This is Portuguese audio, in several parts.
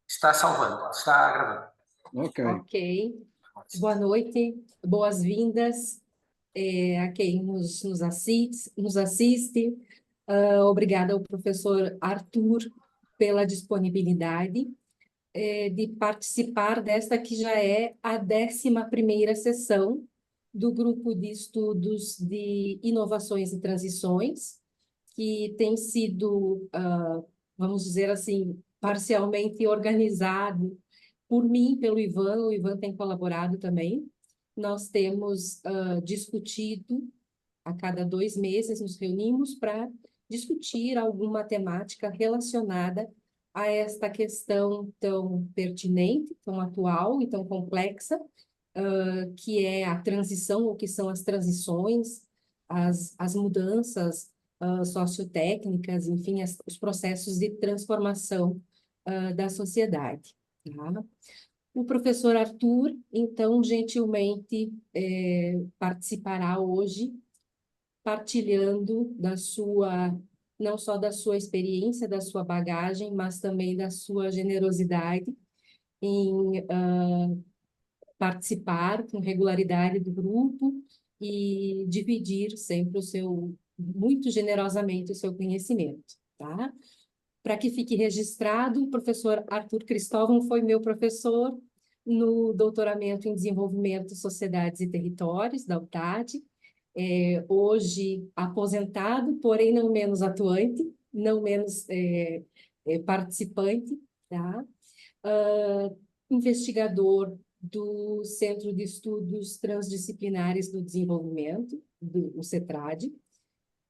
Está salvando, está gravando. Ok. Ok. Boa noite, boas-vindas a quem nos assiste. Obrigada ao professor Arthur pela disponibilidade de participar desta que já é a 11ª sessão do Grupo de Estudos de Inovações e Transições, que tem sido, vamos dizer assim, parcialmente organizado por mim, pelo Ivan. O Ivan tem colaborado também. Nós temos discutido, a cada 2 meses nos reunimos para discutir alguma temática relacionada a esta questão tão pertinente, tão atual e tão complexa, que é a transição, ou que são as transições, as mudanças sociotécnicas, enfim, os processos de transformação da sociedade. Tá? O professor Arthur, então, gentilmente participará hoje, partilhando não só da sua experiência, da sua bagagem, mas também da sua generosidade em participar com regularidade do grupo e dividir sempre muito generosamente o seu conhecimento, tá? Para que fique registrado, o professor Arthur Cristóvão foi meu professor no doutoramento em Desenvolvimento, Sociedades e Territórios, da UTAD, hoje aposentado, porém não menos atuante, não menos participante, tá? Investigador do Centro de Estudos Transdisciplinares do Desenvolvimento, o CETRAD. O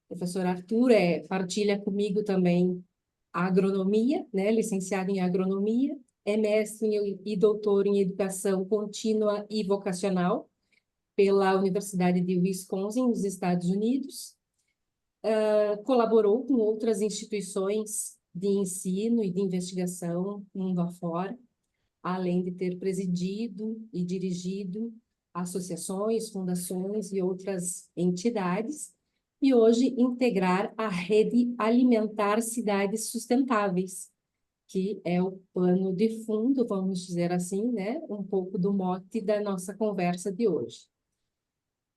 professor Arthur partilha comigo também a agronomia, né, licenciado em agronomia, é mestre e doutor em educação contínua e vocacional pela Universidade de Wisconsin, nos Estados Unidos. Colaborou com outras instituições de ensino e de investigação mundo afora, além de ter presidido e dirigido associações, fundações e outras entidades, e hoje integrar a Rede Alimentar Cidades Sustentáveis, que é o pano de fundo, vamos dizer assim, né? Um pouco do mote da nossa conversa de hoje.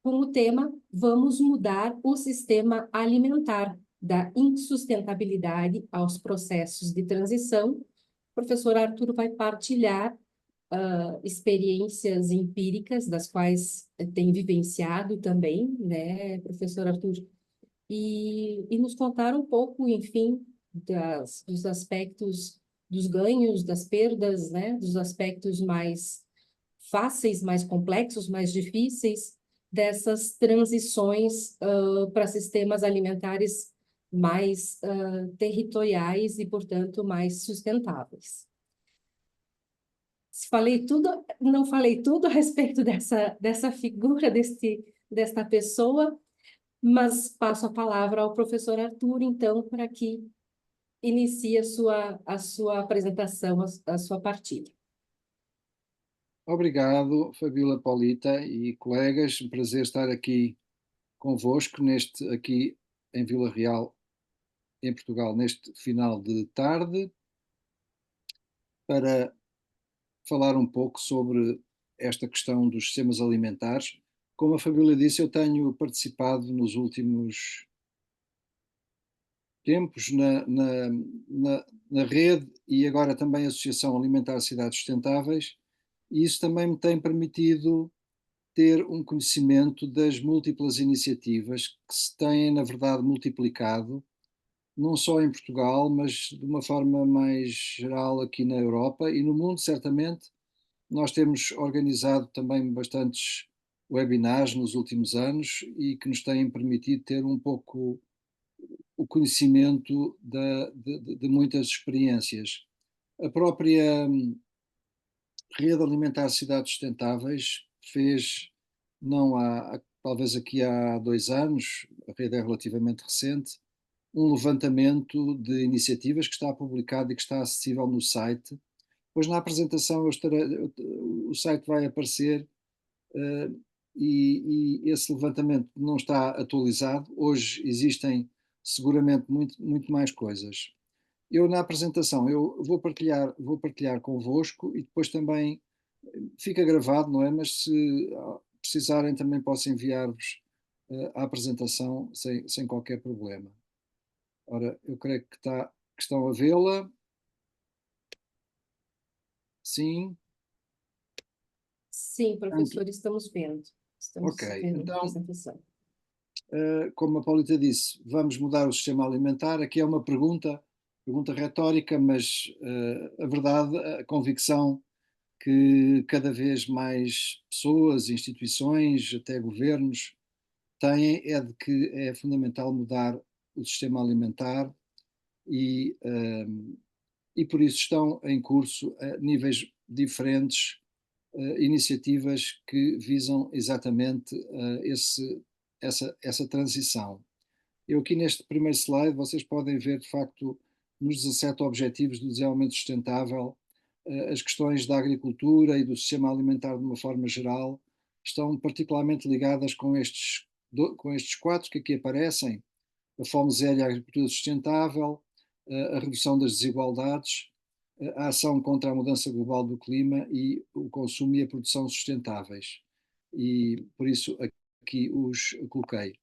Com o tema, vamos mudar o sistema alimentar, da insustentabilidade aos processos de transição. O professor Arthur vai partilhar experiências empíricas, das quais tem vivenciado também, né, professor Arthur? E nos contar um pouco, enfim, dos aspectos dos ganhos, das perdas, né, dos aspectos mais fáceis, mais complexos, mais difíceis, dessas transições para sistemas alimentares mais territoriais e, portanto, mais sustentáveis. Falei tudo, não falei tudo a respeito dessa figura, desta pessoa, mas passo a palavra ao professor Arthur, então, para que inicie a sua apresentação, a sua partilha. Obrigado, Fabíola, Paulita e colegas. Um prazer estar aqui convosco, aqui em Vila Real, em Portugal, neste final de tarde, para falar um pouco sobre esta questão dos sistemas alimentares. Como a Fabíola disse, eu tenho participado nos últimos tempos na rede e agora também a Associação Alimentar Cidades Sustentáveis, e isso também me tem permitido ter um conhecimento das múltiplas iniciativas que se têm, na verdade, multiplicado, não só em Portugal, mas de uma forma mais geral aqui na Europa e no mundo, certamente. Nós temos organizado também bastantes webinars nos últimos anos e que nos têm permitido ter um pouco o conhecimento de muitas experiências. A própria Rede Alimentar Cidades Sustentáveis fez, não talvez aqui há 2 anos, a rede é relativamente recente, um levantamento de iniciativas que está publicado e que está acessível no site. Pois na apresentação o site vai aparecer e esse levantamento não está atualizado. Hoje existem seguramente muito mais coisas. eu na apresentação, eu vou partilhar convosco e depois também fica gravado, não é? Mas se precisarem também posso enviar-vos a apresentação sem qualquer problema. Ora, eu creio que estão a vê-la. Sim. Sim, professor, estamos vendo. Ok, Estamos vendo a então, apresentação. como a Paulita disse, vamos mudar o sistema alimentar. Aqui é uma pergunta retórica, mas a verdade, a convicção que cada vez mais pessoas, instituições, até governos têm é de que é fundamental mudar o sistema alimentar e, e por isso estão em curso a níveis diferentes iniciativas que visam exatamente essa transição. Eu aqui neste primeiro slide, vocês podem ver de facto nos 17 Objetivos do Desenvolvimento Sustentável, as questões da agricultura e do sistema alimentar de uma forma geral estão particularmente ligadas com estes quatro que aqui aparecem: a fome zero e a agricultura sustentável, a redução das desigualdades, a ação contra a mudança global do clima e o consumo e a produção sustentáveis. E por isso aqui os coloquei.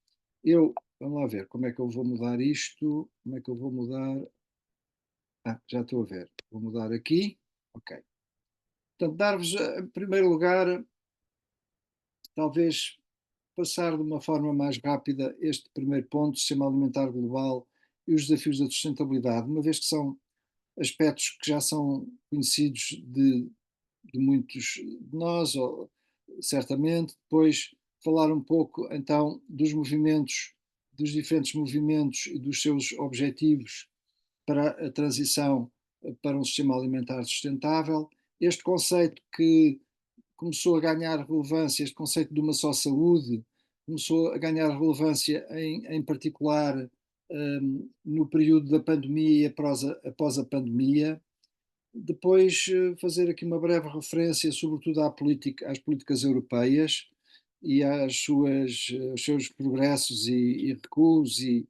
Vamos lá ver, como é que eu vou mudar isto? Como é que eu vou mudar? Já estou a ver. Vou mudar aqui. Ok. Portanto, dar-vos, em primeiro lugar, talvez passar de uma forma mais rápida este primeiro ponto, sistema alimentar global e os desafios da sustentabilidade, uma vez que são aspectos que já são conhecidos de muitos de nós, ou, certamente. Depois falar um pouco então dos movimentos, dos diferentes movimentos e dos seus objetivos para a transição para um sistema alimentar sustentável. Este conceito que começou a ganhar relevância, este conceito de uma só saúde, começou a ganhar relevância em particular no período da pandemia e após a pandemia. Depois fazer aqui uma breve referência sobretudo às políticas europeias e aos seus progressos e recuos e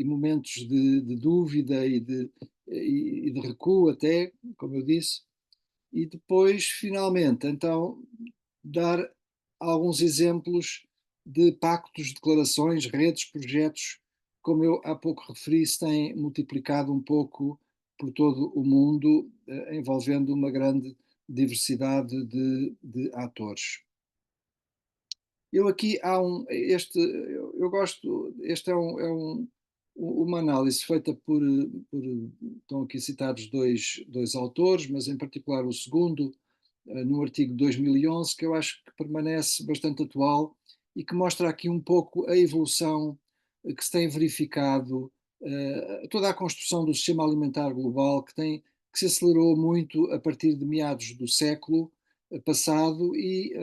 momentos de dúvida e de recuo até, como eu disse. E depois, finalmente, então, dar alguns exemplos de pactos, declarações, redes, projetos, como eu há pouco referi, se têm multiplicado um pouco por todo o mundo, envolvendo uma grande diversidade de atores. Eu aqui há eu gosto, este uma análise feita estão aqui citados dois autores, mas em particular o segundo, num artigo de 2011, que eu acho que permanece bastante atual e que mostra aqui um pouco a evolução que se tem verificado, toda a construção do sistema alimentar global que se acelerou muito a partir de meados do século passado e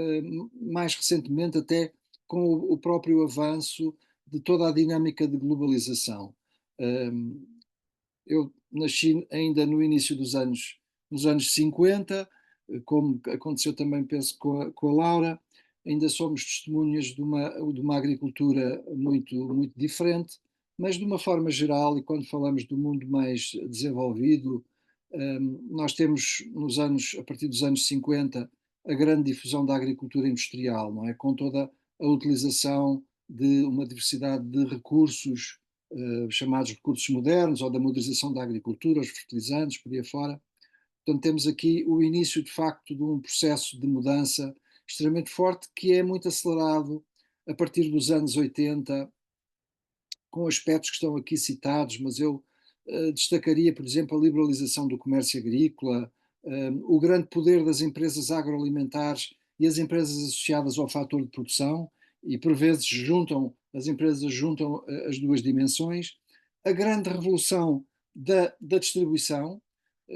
mais recentemente até com o próprio avanço de toda a dinâmica de globalização. Eu nasci ainda no início nos anos 50, como aconteceu também, penso, com a Laura. Ainda somos testemunhas de uma agricultura muito diferente, mas de uma forma geral, e quando falamos do mundo mais desenvolvido, nós temos a partir dos anos 50, a grande difusão da agricultura industrial, não é? Com toda a utilização de uma diversidade de recursos chamados recursos modernos, ou da modernização da agricultura, os fertilizantes, por aí afora. Portanto, temos aqui o início, de facto, de um processo de mudança extremamente forte, que é muito acelerado a partir dos anos 80, com aspectos que estão aqui citados, mas eu destacaria, por exemplo, a liberalização do comércio agrícola, o grande poder das empresas agroalimentares e as empresas associadas ao fator de produção, e por vezes as empresas juntam as duas dimensões, a grande revolução da distribuição,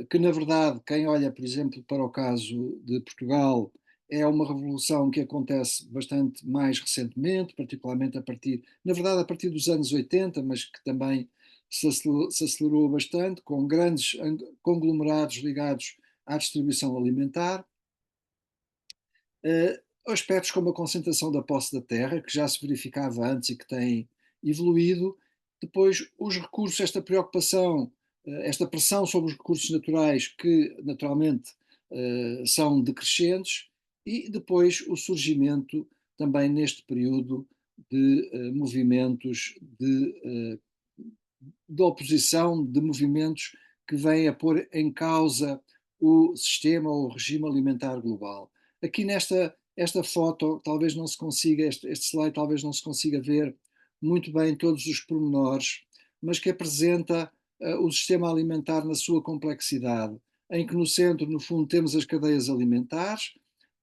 que na verdade, quem olha, por exemplo, para o caso de Portugal, é uma revolução que acontece bastante mais recentemente, particularmente na verdade, a partir dos anos 80, mas que também se acelerou bastante, com grandes conglomerados ligados à distribuição alimentar. Aspectos como a concentração da posse da terra, que já se verificava antes e que tem evoluído. Depois, os recursos, esta preocupação esta pressão sobre os recursos naturais que naturalmente são decrescentes, e depois o surgimento também neste período de movimentos de oposição, de movimentos que vêm a pôr em causa o sistema ou o regime alimentar global. Aqui esta foto talvez não se consiga, este slide talvez não se consiga ver muito bem todos os pormenores, mas que apresenta o sistema alimentar na sua complexidade, em que no centro, no fundo, temos as cadeias alimentares,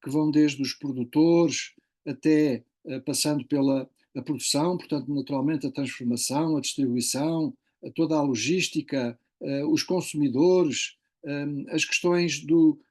que vão desde os produtores até passando pela a produção, portanto, naturalmente, a transformação, a distribuição, toda a logística, os consumidores, as questões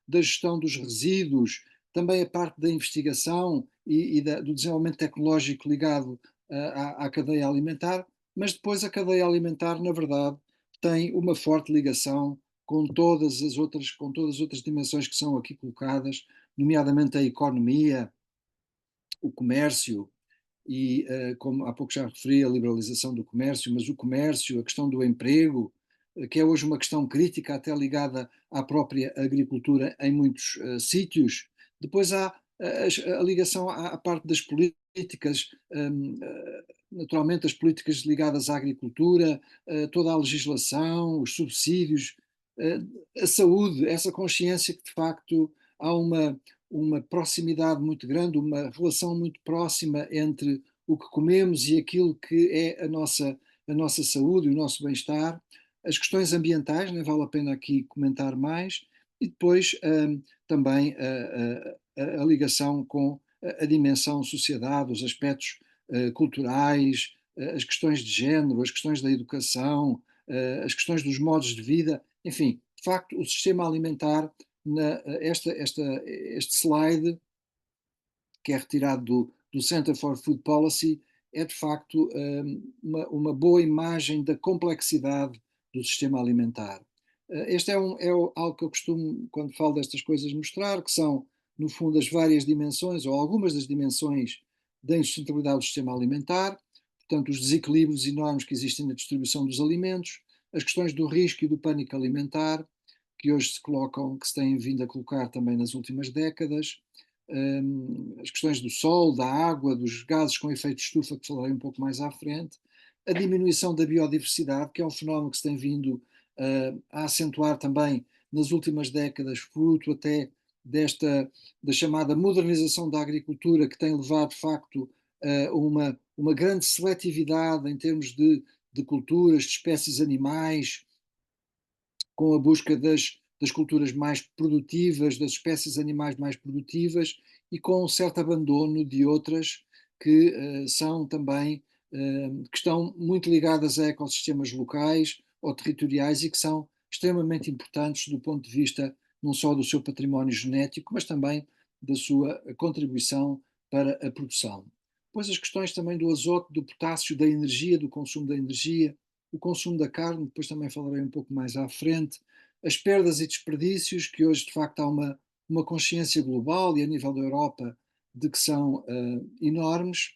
da gestão dos resíduos, também a parte da investigação e do desenvolvimento tecnológico ligado à cadeia alimentar, mas depois a cadeia alimentar, na verdade, tem uma forte ligação com todas as outras dimensões que são aqui colocadas, nomeadamente a economia, o comércio, e como há pouco já referi, a liberalização do comércio, mas o comércio, a questão do emprego, que é hoje uma questão crítica, até ligada à própria agricultura em muitos sítios. Depois há a ligação à parte das políticas, naturalmente as políticas ligadas à agricultura, toda a legislação, os subsídios, a saúde, essa consciência que de facto há uma proximidade muito grande, uma relação muito próxima entre o que comemos e aquilo que é a nossa saúde e o nosso bem-estar, as questões ambientais, nem vale a pena aqui comentar mais, e depois também a ligação com a dimensão sociedade, os aspectos culturais, as questões de género, as questões da educação, as questões dos modos de vida, enfim, de facto, o sistema alimentar este slide, que é retirado do Center for Food Policy, é de facto uma boa imagem da complexidade do sistema alimentar. Este é algo que eu costumo, quando falo destas coisas, mostrar, que são, no fundo, as várias dimensões, ou algumas das dimensões da insustentabilidade do sistema alimentar, portanto, os desequilíbrios enormes que existem na distribuição dos alimentos, as questões do risco e do pânico alimentar, que hoje se colocam, que se têm vindo a colocar também nas últimas décadas, as questões do sol, da água, dos gases com efeito de estufa, que falarei um pouco mais à frente, a diminuição da biodiversidade, que é um fenómeno que se tem vindo a acentuar também nas últimas décadas, fruto até da chamada modernização da agricultura, que tem levado de facto a uma grande seletividade em termos de culturas, de espécies animais, com a busca das culturas mais produtivas, das espécies animais mais produtivas, e com um certo abandono de outras que são também, que estão muito ligadas a ecossistemas locais ou territoriais e que são extremamente importantes do ponto de vista não só do seu património genético, mas também da sua contribuição para a produção. Depois as questões também do azoto, do potássio, da energia, do consumo da energia, o consumo da carne, depois também falarei um pouco mais à frente, as perdas e desperdícios, que hoje de facto há uma consciência global e a nível da Europa de que são enormes,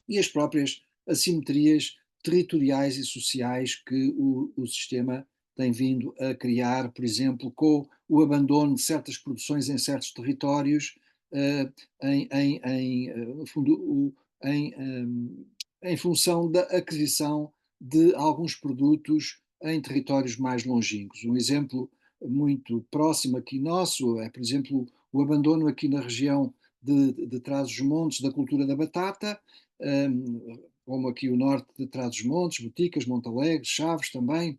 e as próprias assimetrias territoriais e sociais que o sistema tem vindo a criar, por exemplo, com o abandono de certas produções em certos territórios, no fundo, em função da aquisição de alguns produtos em territórios mais longínquos. Um exemplo muito próximo aqui nosso é, por exemplo, o abandono aqui na região de Trás-os-Montes da cultura da batata, como aqui o norte de Trás-os-Montes, Boticas, Montalegre, Chaves também,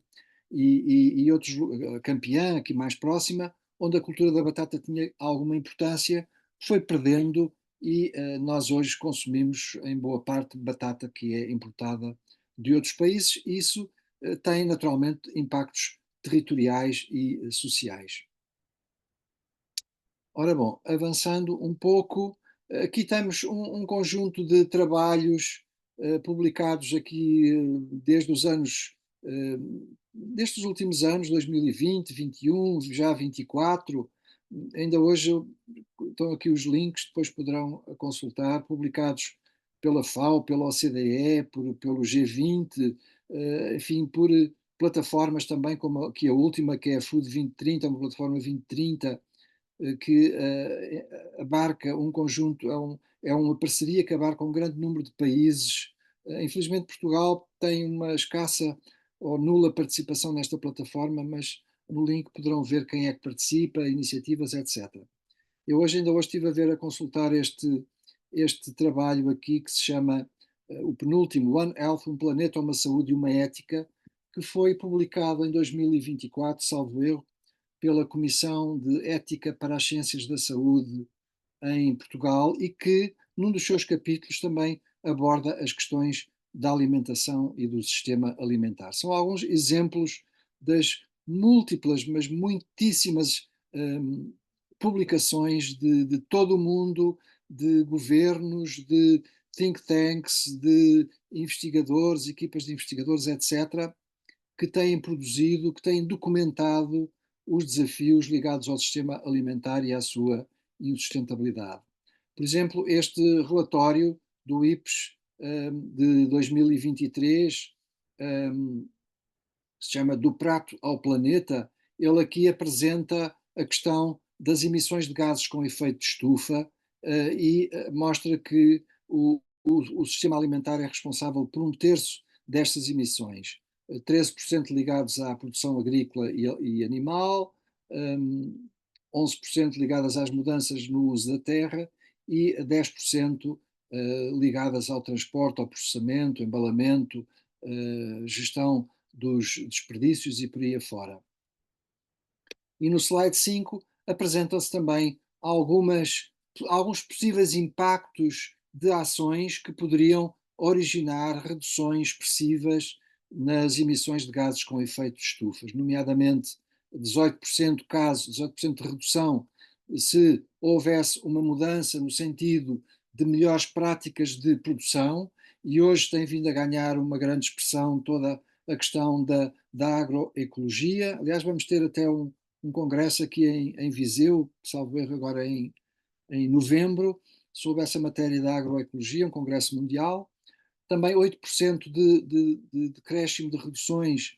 e outros, Campeã, aqui mais próxima, onde a cultura da batata tinha alguma importância, foi perdendo e nós hoje consumimos em boa parte batata que é importada de outros países, e isso tem naturalmente impactos territoriais e sociais. Ora bom, avançando um pouco, aqui temos um conjunto de trabalhos publicados aqui desde os anos, destes últimos anos, 2020, 21, já 24, ainda hoje estão aqui os links, depois poderão consultar, publicados pela FAO, pela OCDE, pelo G20, enfim, por plataformas também, como aqui a última, que é a Food 2030, uma plataforma 2030, que abarca um conjunto, é uma parceria que abarca um grande número de países. Infelizmente Portugal tem uma escassa ou nula participação nesta plataforma, mas no link poderão ver quem é que participa, iniciativas, etc. Eu ainda hoje estive a ver, a consultar este trabalho aqui que se chama o penúltimo, One Health, um planeta, uma saúde e uma ética, que foi publicado em 2024, salvo erro, pela Comissão de Ética para as Ciências da Saúde em Portugal e que, num dos seus capítulos, também aborda as questões da alimentação e do sistema alimentar. São alguns exemplos das múltiplas, mas muitíssimas publicações de todo o mundo, de governos, de think tanks, de investigadores, equipas de investigadores, etc., que têm produzido, que têm documentado os desafios ligados ao sistema alimentar e à sua insustentabilidade. Por exemplo, este relatório do IPES de 2023, se chama Do Prato ao Planeta, ele aqui apresenta a questão das emissões de gases com efeito de estufa e mostra que o sistema alimentar é responsável por 1/3 destas emissões. 13% ligados à produção agrícola e animal, 11% ligadas às mudanças no uso da terra e 10% ligadas ao transporte, ao processamento, embalamento, gestão dos desperdícios e por aí afora. E no slide 5 apresentam-se também alguns possíveis impactos de ações que poderiam originar reduções expressivas nas emissões de gases com efeito de estufas, nomeadamente 18% de redução se houvesse uma mudança no sentido de melhores práticas de produção, e hoje tem vindo a ganhar uma grande expressão toda a questão da agroecologia. Aliás, vamos ter até um congresso aqui em Viseu, salvo erro agora em novembro, sobre essa matéria da agroecologia, um congresso mundial. Também 8% de decréscimo de reduções,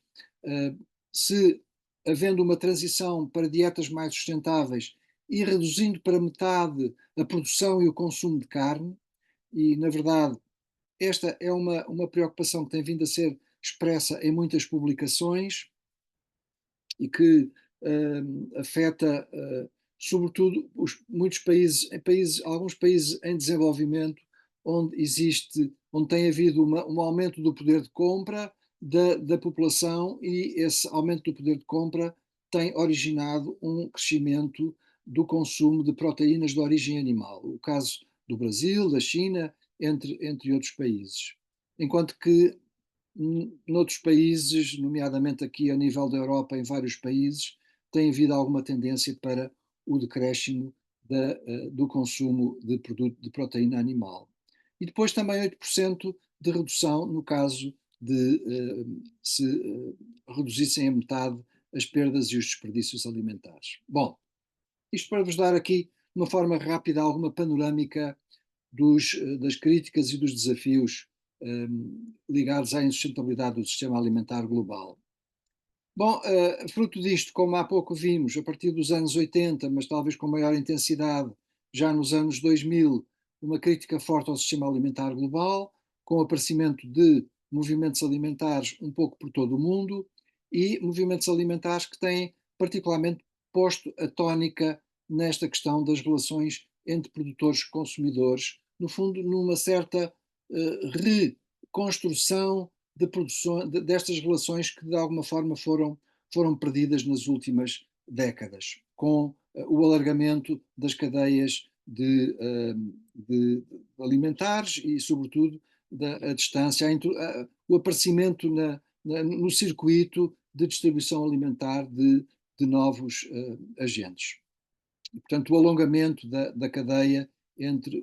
se havendo uma transição para dietas mais sustentáveis e reduzindo para metade a produção e o consumo de carne. E, na verdade, esta é uma preocupação que tem vindo a ser expressa em muitas publicações e que afeta, sobretudo, muitos países, alguns países em desenvolvimento, onde tem havido um aumento do poder de compra da população, e esse aumento do poder de compra tem originado um crescimento do consumo de proteínas de origem animal. O caso do Brasil, da China, entre outros países. Enquanto que noutros países, nomeadamente aqui a nível da Europa, em vários países, tem havido alguma tendência para o decréscimo do consumo de produto de proteína animal. E depois também 8% de redução no caso de se reduzissem a metade as perdas e os desperdícios alimentares. Bom, isto para vos dar aqui, de uma forma rápida, alguma panorâmica das críticas e dos desafios ligados à insustentabilidade do sistema alimentar global. Bom, fruto disto, como há pouco vimos, a partir dos anos 80, mas talvez com maior intensidade, já nos anos 2000, uma crítica forte ao sistema alimentar global, com o aparecimento de movimentos alimentares um pouco por todo o mundo, e movimentos alimentares que têm particularmente posto a tónica nesta questão das relações entre produtores e consumidores, no fundo, numa certa reconstrução de produção destas relações que de alguma forma foram perdidas nas últimas décadas, com o alargamento das cadeias de alimentares e, sobretudo, a distância, o aparecimento no circuito de distribuição alimentar de novos agentes. E, portanto, o alongamento da cadeia entre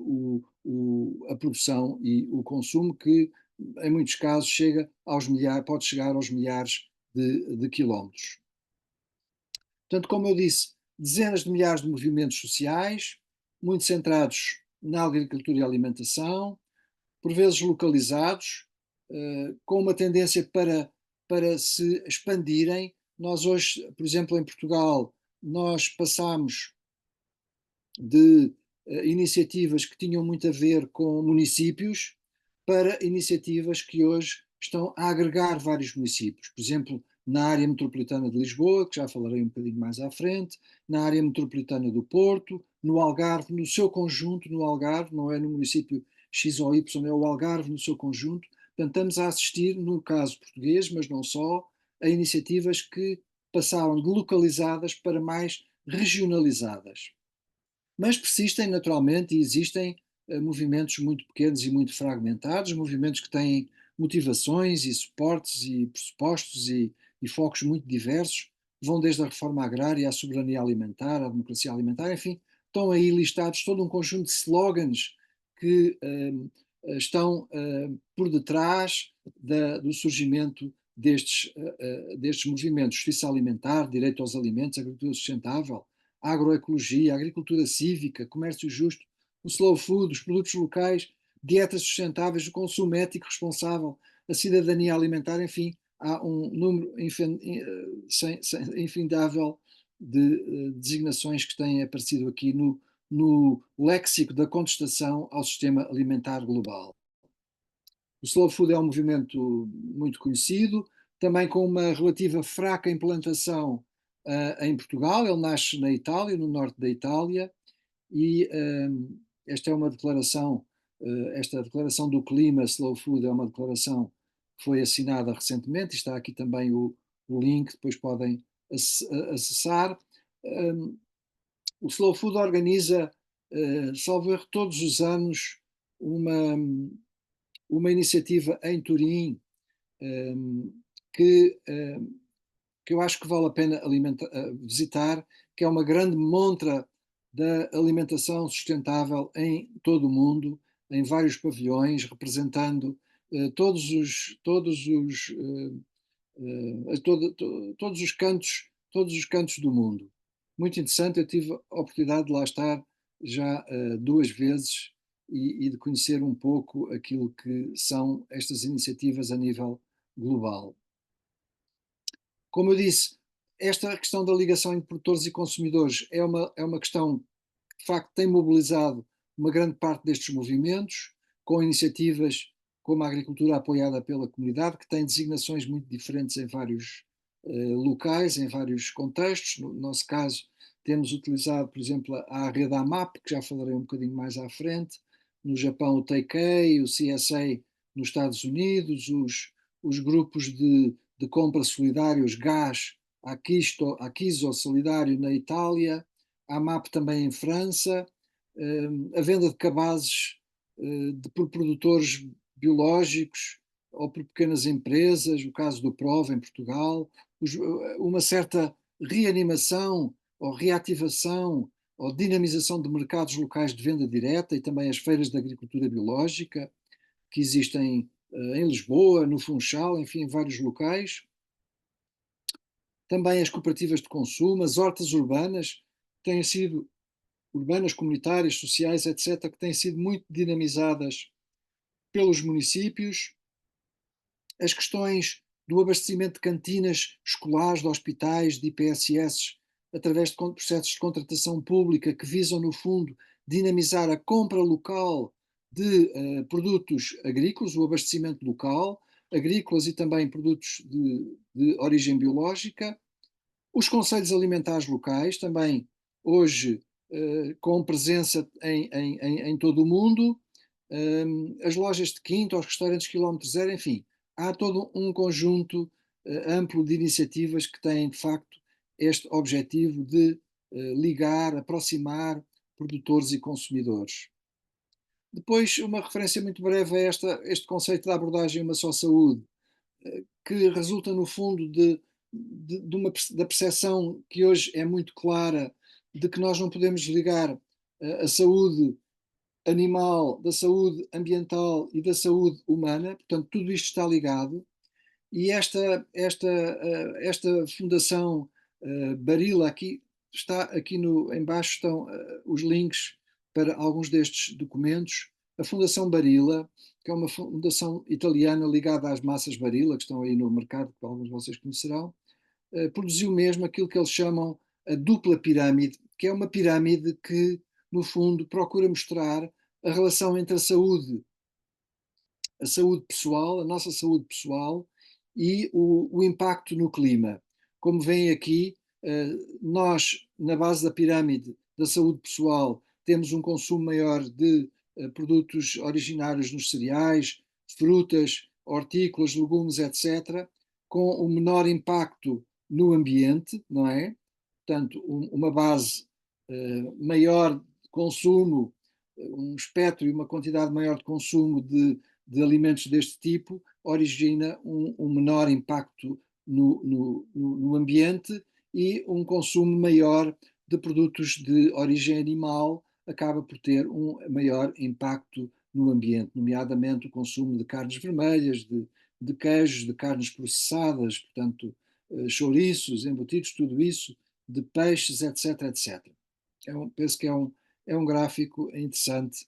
a produção e o consumo, que em muitos casos pode chegar aos milhares de quilómetros. Portanto, como eu disse, dezenas de milhares de movimentos sociais, muito centrados na agricultura e alimentação, por vezes localizados, com uma tendência para para se expandirem. Nós hoje, por exemplo, em Portugal, nós passamos de iniciativas que tinham muito a ver com municípios para iniciativas que hoje estão a agregar vários municípios. Por exemplo, na área metropolitana de Lisboa, que já falarei um bocadinho mais à frente, na área metropolitana do Porto, no Algarve, no seu conjunto, no Algarve, não é no município X ou Y, é o Algarve no seu conjunto. Portanto, estamos a assistir, no caso português, mas não só, a iniciativas que passaram de localizadas para mais regionalizadas. Mas persistem naturalmente e existem movimentos muito pequenos e muito fragmentados, movimentos que têm motivações e suportes e pressupostos e focos muito diversos, vão desde a reforma agrária à soberania alimentar, à democracia alimentar, enfim, estão aí listados todo um conjunto de slogans que estão por detrás do surgimento destes movimentos: justiça alimentar, direito aos alimentos, agricultura sustentável, agroecologia, agricultura cívica, comércio justo, o slow food, os produtos locais, dietas sustentáveis, o consumo ético responsável, a cidadania alimentar, enfim, há um número infindável de designações que têm aparecido aqui no léxico da contestação ao sistema alimentar global. O slow food é um movimento muito conhecido, também com uma relativa fraca implantação em Portugal. Ele nasce na Itália, no norte da Itália, e esta é uma declaração, esta declaração do clima slow food é uma declaração que foi assinada recentemente, está aqui também o link, depois podem acessar. O slow food organiza, salvo erro, todos os anos uma iniciativa em Turim que eu acho que vale a pena visitar, que é uma grande montra da alimentação sustentável em todo o mundo, em vários pavilhões, representando todos os cantos do mundo. Muito interessante, eu tive a oportunidade de lá estar já 2 vezes e de conhecer um pouco aquilo que são estas iniciativas a nível global. Como eu disse, esta questão da ligação entre produtores e consumidores é uma questão que, de facto, tem mobilizado uma grande parte destes movimentos, com iniciativas como a agricultura apoiada pela comunidade, que tem designações muito diferentes em vários locais, em vários contextos. No nosso caso, temos utilizado, por exemplo, a rede AMAP, que já falarei um bocadinho mais à frente. No Japão, o Teikei, o CSA nos Estados Unidos, os grupos de compra solidários, GAS, Akiso Solidário na Itália, a AMAP também em França, a venda de cabazes por produtores biológicos ou por pequenas empresas, o caso do Prova em Portugal, uma certa reanimação ou reativação ou dinamização de mercados locais de venda direta e também as feiras de agricultura biológica que existem em Lisboa, no Funchal, enfim, em vários locais. Também as cooperativas de consumo, as hortas urbanas, têm sido urbanas, comunitárias, sociais, etc., que têm sido muito dinamizadas pelos municípios. As questões do abastecimento de cantinas escolares, de hospitais, de IPSS, através de processos de contratação pública que visam, no fundo, dinamizar a compra local de produtos agrícolas, o abastecimento local, agrícolas e também produtos de origem biológica. Os conselhos alimentares locais, também hoje com presença em todo o mundo, as lojas de quinta, os restaurantes quilómetro zero, enfim, há todo um conjunto amplo de iniciativas que têm, de facto, este objetivo de ligar, aproximar produtores e consumidores. Depois, uma referência muito breve a este conceito da abordagem Uma Só Saúde, que resulta, no fundo, da percepção que hoje é muito clara de que nós não podemos desligar a saúde animal, da saúde ambiental e da saúde humana, portanto, tudo isto está ligado. E esta fundação Barilla aqui está aqui em baixo estão os links para alguns destes documentos A Fundação Barilla, que é uma fundação italiana ligada às massas Barilla, que estão aí no mercado, que alguns de vocês conhecerão, produziu mesmo aquilo que eles chamam a dupla pirâmide, que é uma pirâmide que, no fundo, procura mostrar a relação entre a saúde pessoal, a nossa saúde pessoal e o impacto no clima. Como veem aqui, nós, na base da pirâmide da saúde pessoal, temos um consumo maior de produtos originários nos cereais, frutas, hortícolas, legumes, etc., com um menor impacto no ambiente, não é? Portanto, uma base maior de consumo, um espectro e uma quantidade maior de consumo de alimentos deste tipo origina um menor impacto no ambiente, e um consumo maior de produtos de origem animal acaba por ter um maior impacto no ambiente, nomeadamente o consumo de carnes vermelhas, de queijos, de carnes processadas, portanto, chouriços, embutidos, tudo isso, de peixes, etc, etc. Penso que é um gráfico interessante.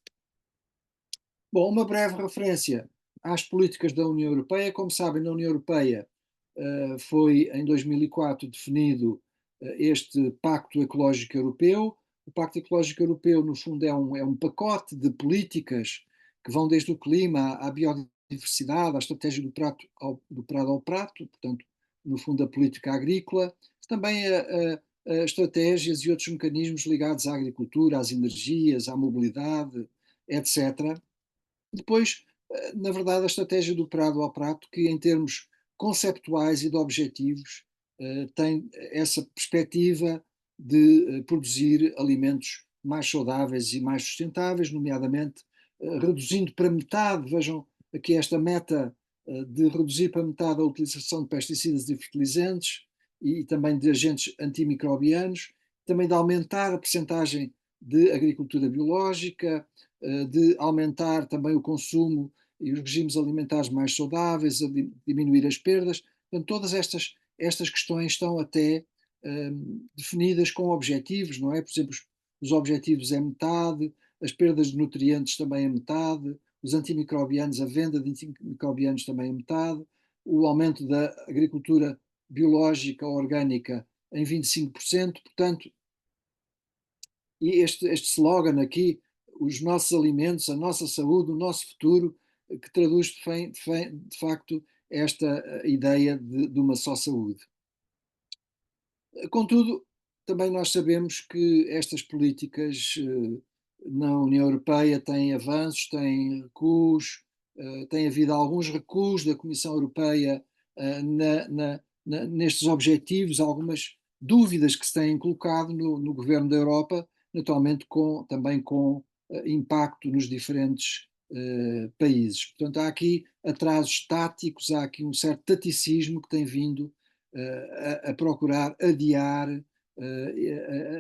Bom, uma breve referência às políticas da União Europeia. Como sabem, na União Europeia foi em 2004 definido este Pacto Ecológico Europeu. O Pacto Ecológico Europeu, no fundo, é um pacote de políticas que vão desde o clima à biodiversidade, à estratégia do prado ao prato, portanto, no fundo, a política agrícola, também a estratégias e outros mecanismos ligados à agricultura, às energias, à mobilidade, etc. Depois, na verdade, a estratégia do prado ao prato, que em termos conceptuais e de objetivos, tem essa perspectiva de produzir alimentos mais saudáveis e mais sustentáveis, nomeadamente reduzindo para metade, vejam aqui esta meta de reduzir para metade a utilização de pesticidas e fertilizantes e também de agentes antimicrobianos, também de aumentar a percentagem de agricultura biológica, de aumentar também o consumo e os regimes alimentares mais saudáveis, a diminuir as perdas. Portanto, todas estas questões estão até definidas com objetivos, não é? Por exemplo, os objetivos é metade, as perdas de nutrientes também é metade, os antimicrobianos, a venda de antimicrobianos também é metade, o aumento da agricultura biológica orgânica em 25%, portanto, e este slogan aqui, os nossos alimentos, a nossa saúde, o nosso futuro, que traduz de facto esta ideia de uma só saúde. Contudo, também nós sabemos que estas políticas na União Europeia têm avanços, têm recuos, tem havido alguns recuos da Comissão Europeia nestes objetivos, algumas dúvidas que se têm colocado no governo da Europa, naturalmente também com impacto nos diferentes países. Portanto, há aqui atrasos táticos, há aqui um certo taticismo que tem vindo a procurar adiar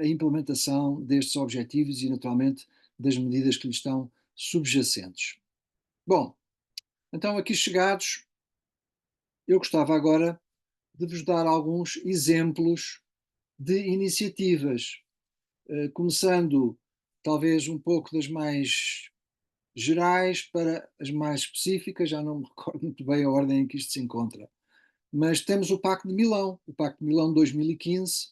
a implementação destes objetivos e, naturalmente, das medidas que lhes estão subjacentes. Bom, então aqui chegados, eu gostava agora de vos dar alguns exemplos de iniciativas, começando talvez um pouco das mais gerais para as mais específicas, já não me recordo muito bem a ordem em que isto se encontra. Mas temos o Pacto de Milão, o Pacto de Milão de 2015,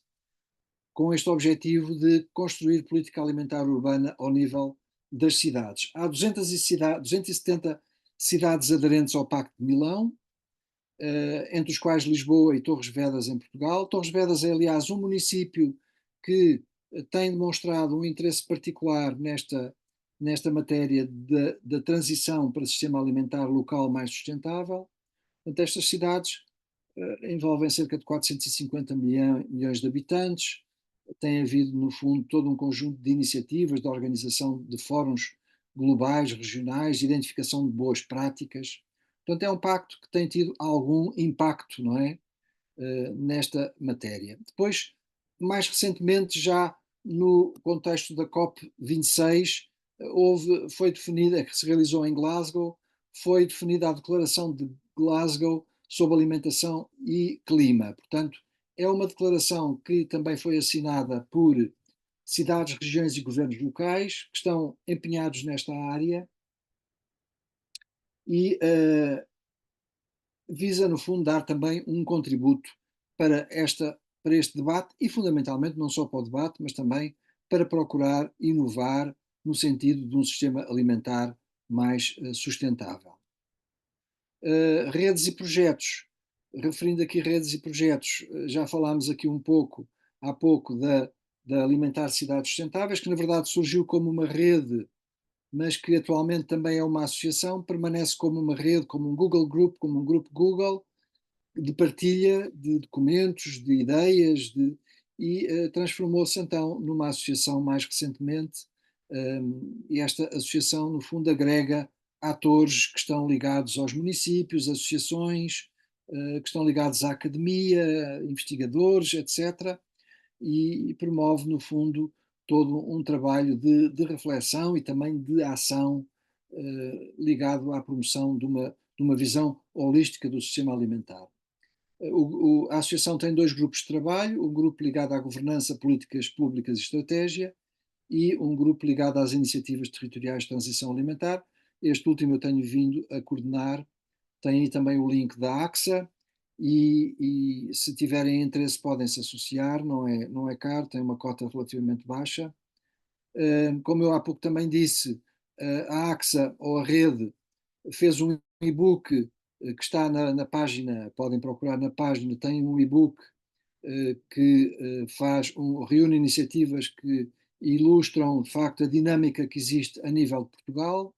com este objetivo de construir política alimentar urbana ao nível das cidades. Há 270 cidades aderentes ao Pacto de Milão, entre os quais Lisboa e Torres Vedras em Portugal. Torres Vedras é, aliás, um município que tem demonstrado um interesse particular nesta matéria da transição para o sistema alimentar local mais sustentável. Portanto, estas cidades envolvem cerca de 450 milhões de habitantes. Tem havido, no fundo, todo um conjunto de iniciativas de organização de fóruns globais, regionais, de identificação de boas práticas. Portanto, é um pacto que tem tido algum impacto, não é? Nesta matéria. Depois, mais recentemente, já no contexto da COP26, foi definida, que se realizou em Glasgow, foi definida a Declaração de Glasgow sobre Alimentação e Clima. Portanto, é uma declaração que também foi assinada por cidades, regiões e governos locais que estão empenhados nesta área e visa, no fundo, dar também um contributo para este debate e, fundamentalmente, não só para o debate, mas também para procurar inovar no sentido de um sistema alimentar mais sustentável. Redes e projetos. Referindo aqui redes e projetos, já falámos aqui há pouco, da Alimentar Cidades Sustentáveis, que na verdade surgiu como uma rede, mas que atualmente também é uma associação, permanece como uma rede, como um Google Group, como um grupo Google, de partilha de documentos, de ideias, e transformou-se então numa associação mais recentemente, e esta associação, no fundo, agrega atores que estão ligados aos municípios, associações, que estão ligados à academia, investigadores, etc., e promove, no fundo, todo um trabalho de reflexão e também de ação ligado à promoção de uma visão holística do sistema alimentar. A associação tem dois grupos de trabalho, um grupo ligado à governança, políticas públicas e estratégia, e um grupo ligado às iniciativas territoriais de transição alimentar. Este último eu tenho vindo a coordenar. Tem aí também o link da AXA, e se tiverem interesse podem se associar, não é caro, tem uma cota relativamente baixa. Como eu há pouco também disse, a AXA, ou a rede, fez um e-book que está na página, podem procurar na página, tem um e-book que reúne iniciativas que ilustram, de facto, a dinâmica que existe a nível de Portugal.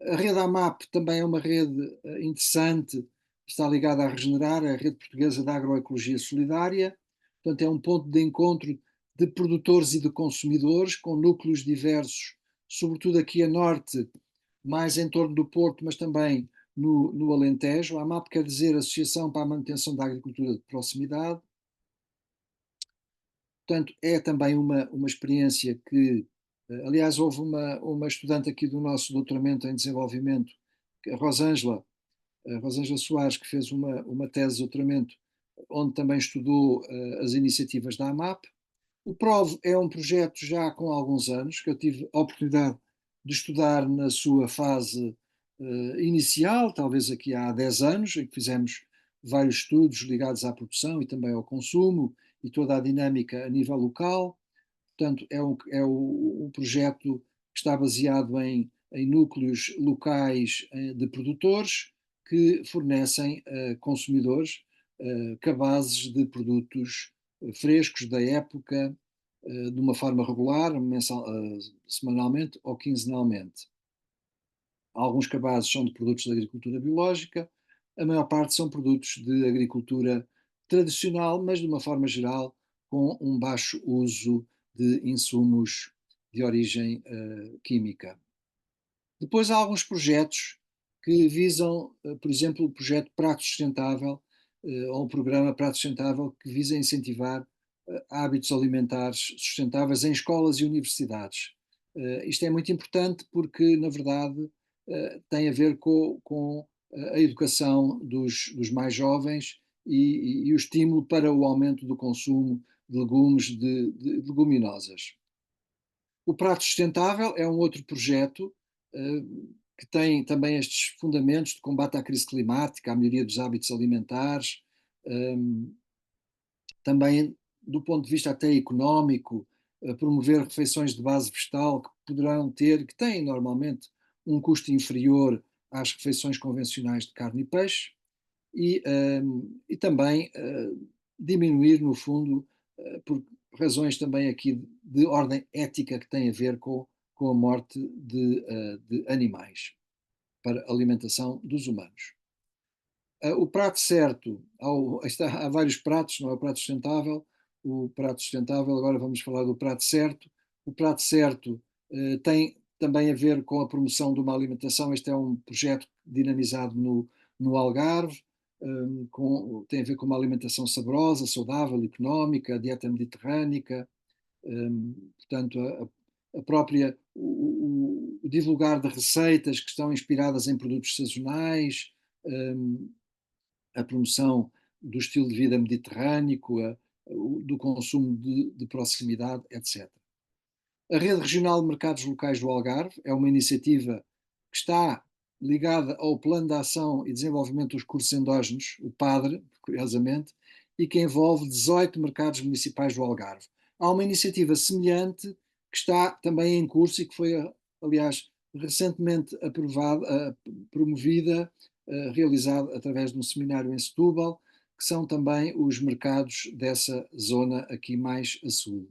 A rede AMAP também é uma rede interessante, está ligada à Regenerar, a rede portuguesa da agroecologia solidária. Portanto, é um ponto de encontro de produtores e de consumidores, com núcleos diversos, sobretudo aqui a norte, mais em torno do Porto, mas também no Alentejo. A AMAP quer dizer Associação para a Manutenção da Agricultura de Proximidade. Portanto, é também uma experiência que, aliás, houve uma estudante aqui do nosso doutoramento em desenvolvimento, a Rosângela Soares, que fez uma tese de doutoramento onde também estudou as iniciativas da AMAP. O PROV é um projeto já com alguns anos, que eu tive a oportunidade de estudar na sua fase inicial, talvez aqui há 10 anos, em que fizemos vários estudos ligados à produção e também ao consumo e toda a dinâmica a nível local. Portanto, é um projeto que está baseado em núcleos locais de produtores que fornecem a consumidores cabazes de produtos frescos da época, de uma forma regular, semanalmente ou quinzenalmente. Alguns cabazes são de produtos de agricultura biológica, a maior parte são produtos de agricultura tradicional, mas de uma forma geral com um baixo uso de insumos de origem química. Depois há alguns projetos que visam, por exemplo, o projeto Prato Sustentável, ou o programa Prato Sustentável, que visa incentivar hábitos alimentares sustentáveis em escolas e universidades. Isto é muito importante porque, na verdade, tem a ver com a educação dos mais jovens e o estímulo para o aumento do consumo de legumes, de leguminosas. O Prato Sustentável é um outro projeto que tem também estes fundamentos de combate à crise climática, à melhoria dos hábitos alimentares, também do ponto de vista até económico, promover refeições de base vegetal que têm normalmente um custo inferior às refeições convencionais de carne e peixe, e também diminuir, no fundo, por razões também aqui de ordem ética que têm a ver com a morte de animais para alimentação dos humanos. O prato certo, há vários pratos, não é o prato sustentável. O prato sustentável, agora vamos falar do prato certo. O prato certo tem também a ver com a promoção de uma alimentação. Este é um projeto dinamizado no Algarve, tem a ver com uma alimentação saborosa, saudável, económica, a dieta mediterrânica, portanto, a própria, o divulgar de receitas que estão inspiradas em produtos sazonais, a promoção do estilo de vida mediterrâneo, do consumo de proximidade, etc. A Rede Regional de Mercados Locais do Algarve é uma iniciativa que está ligada ao Plano de Ação e Desenvolvimento dos Recursos Endógenos, o PADRE, curiosamente, e que envolve 18 mercados municipais do Algarve. Há uma iniciativa semelhante que está também em curso e que foi, aliás, recentemente aprovada, promovida, realizada através de um seminário em Setúbal, que são também os mercados dessa zona aqui mais a sul.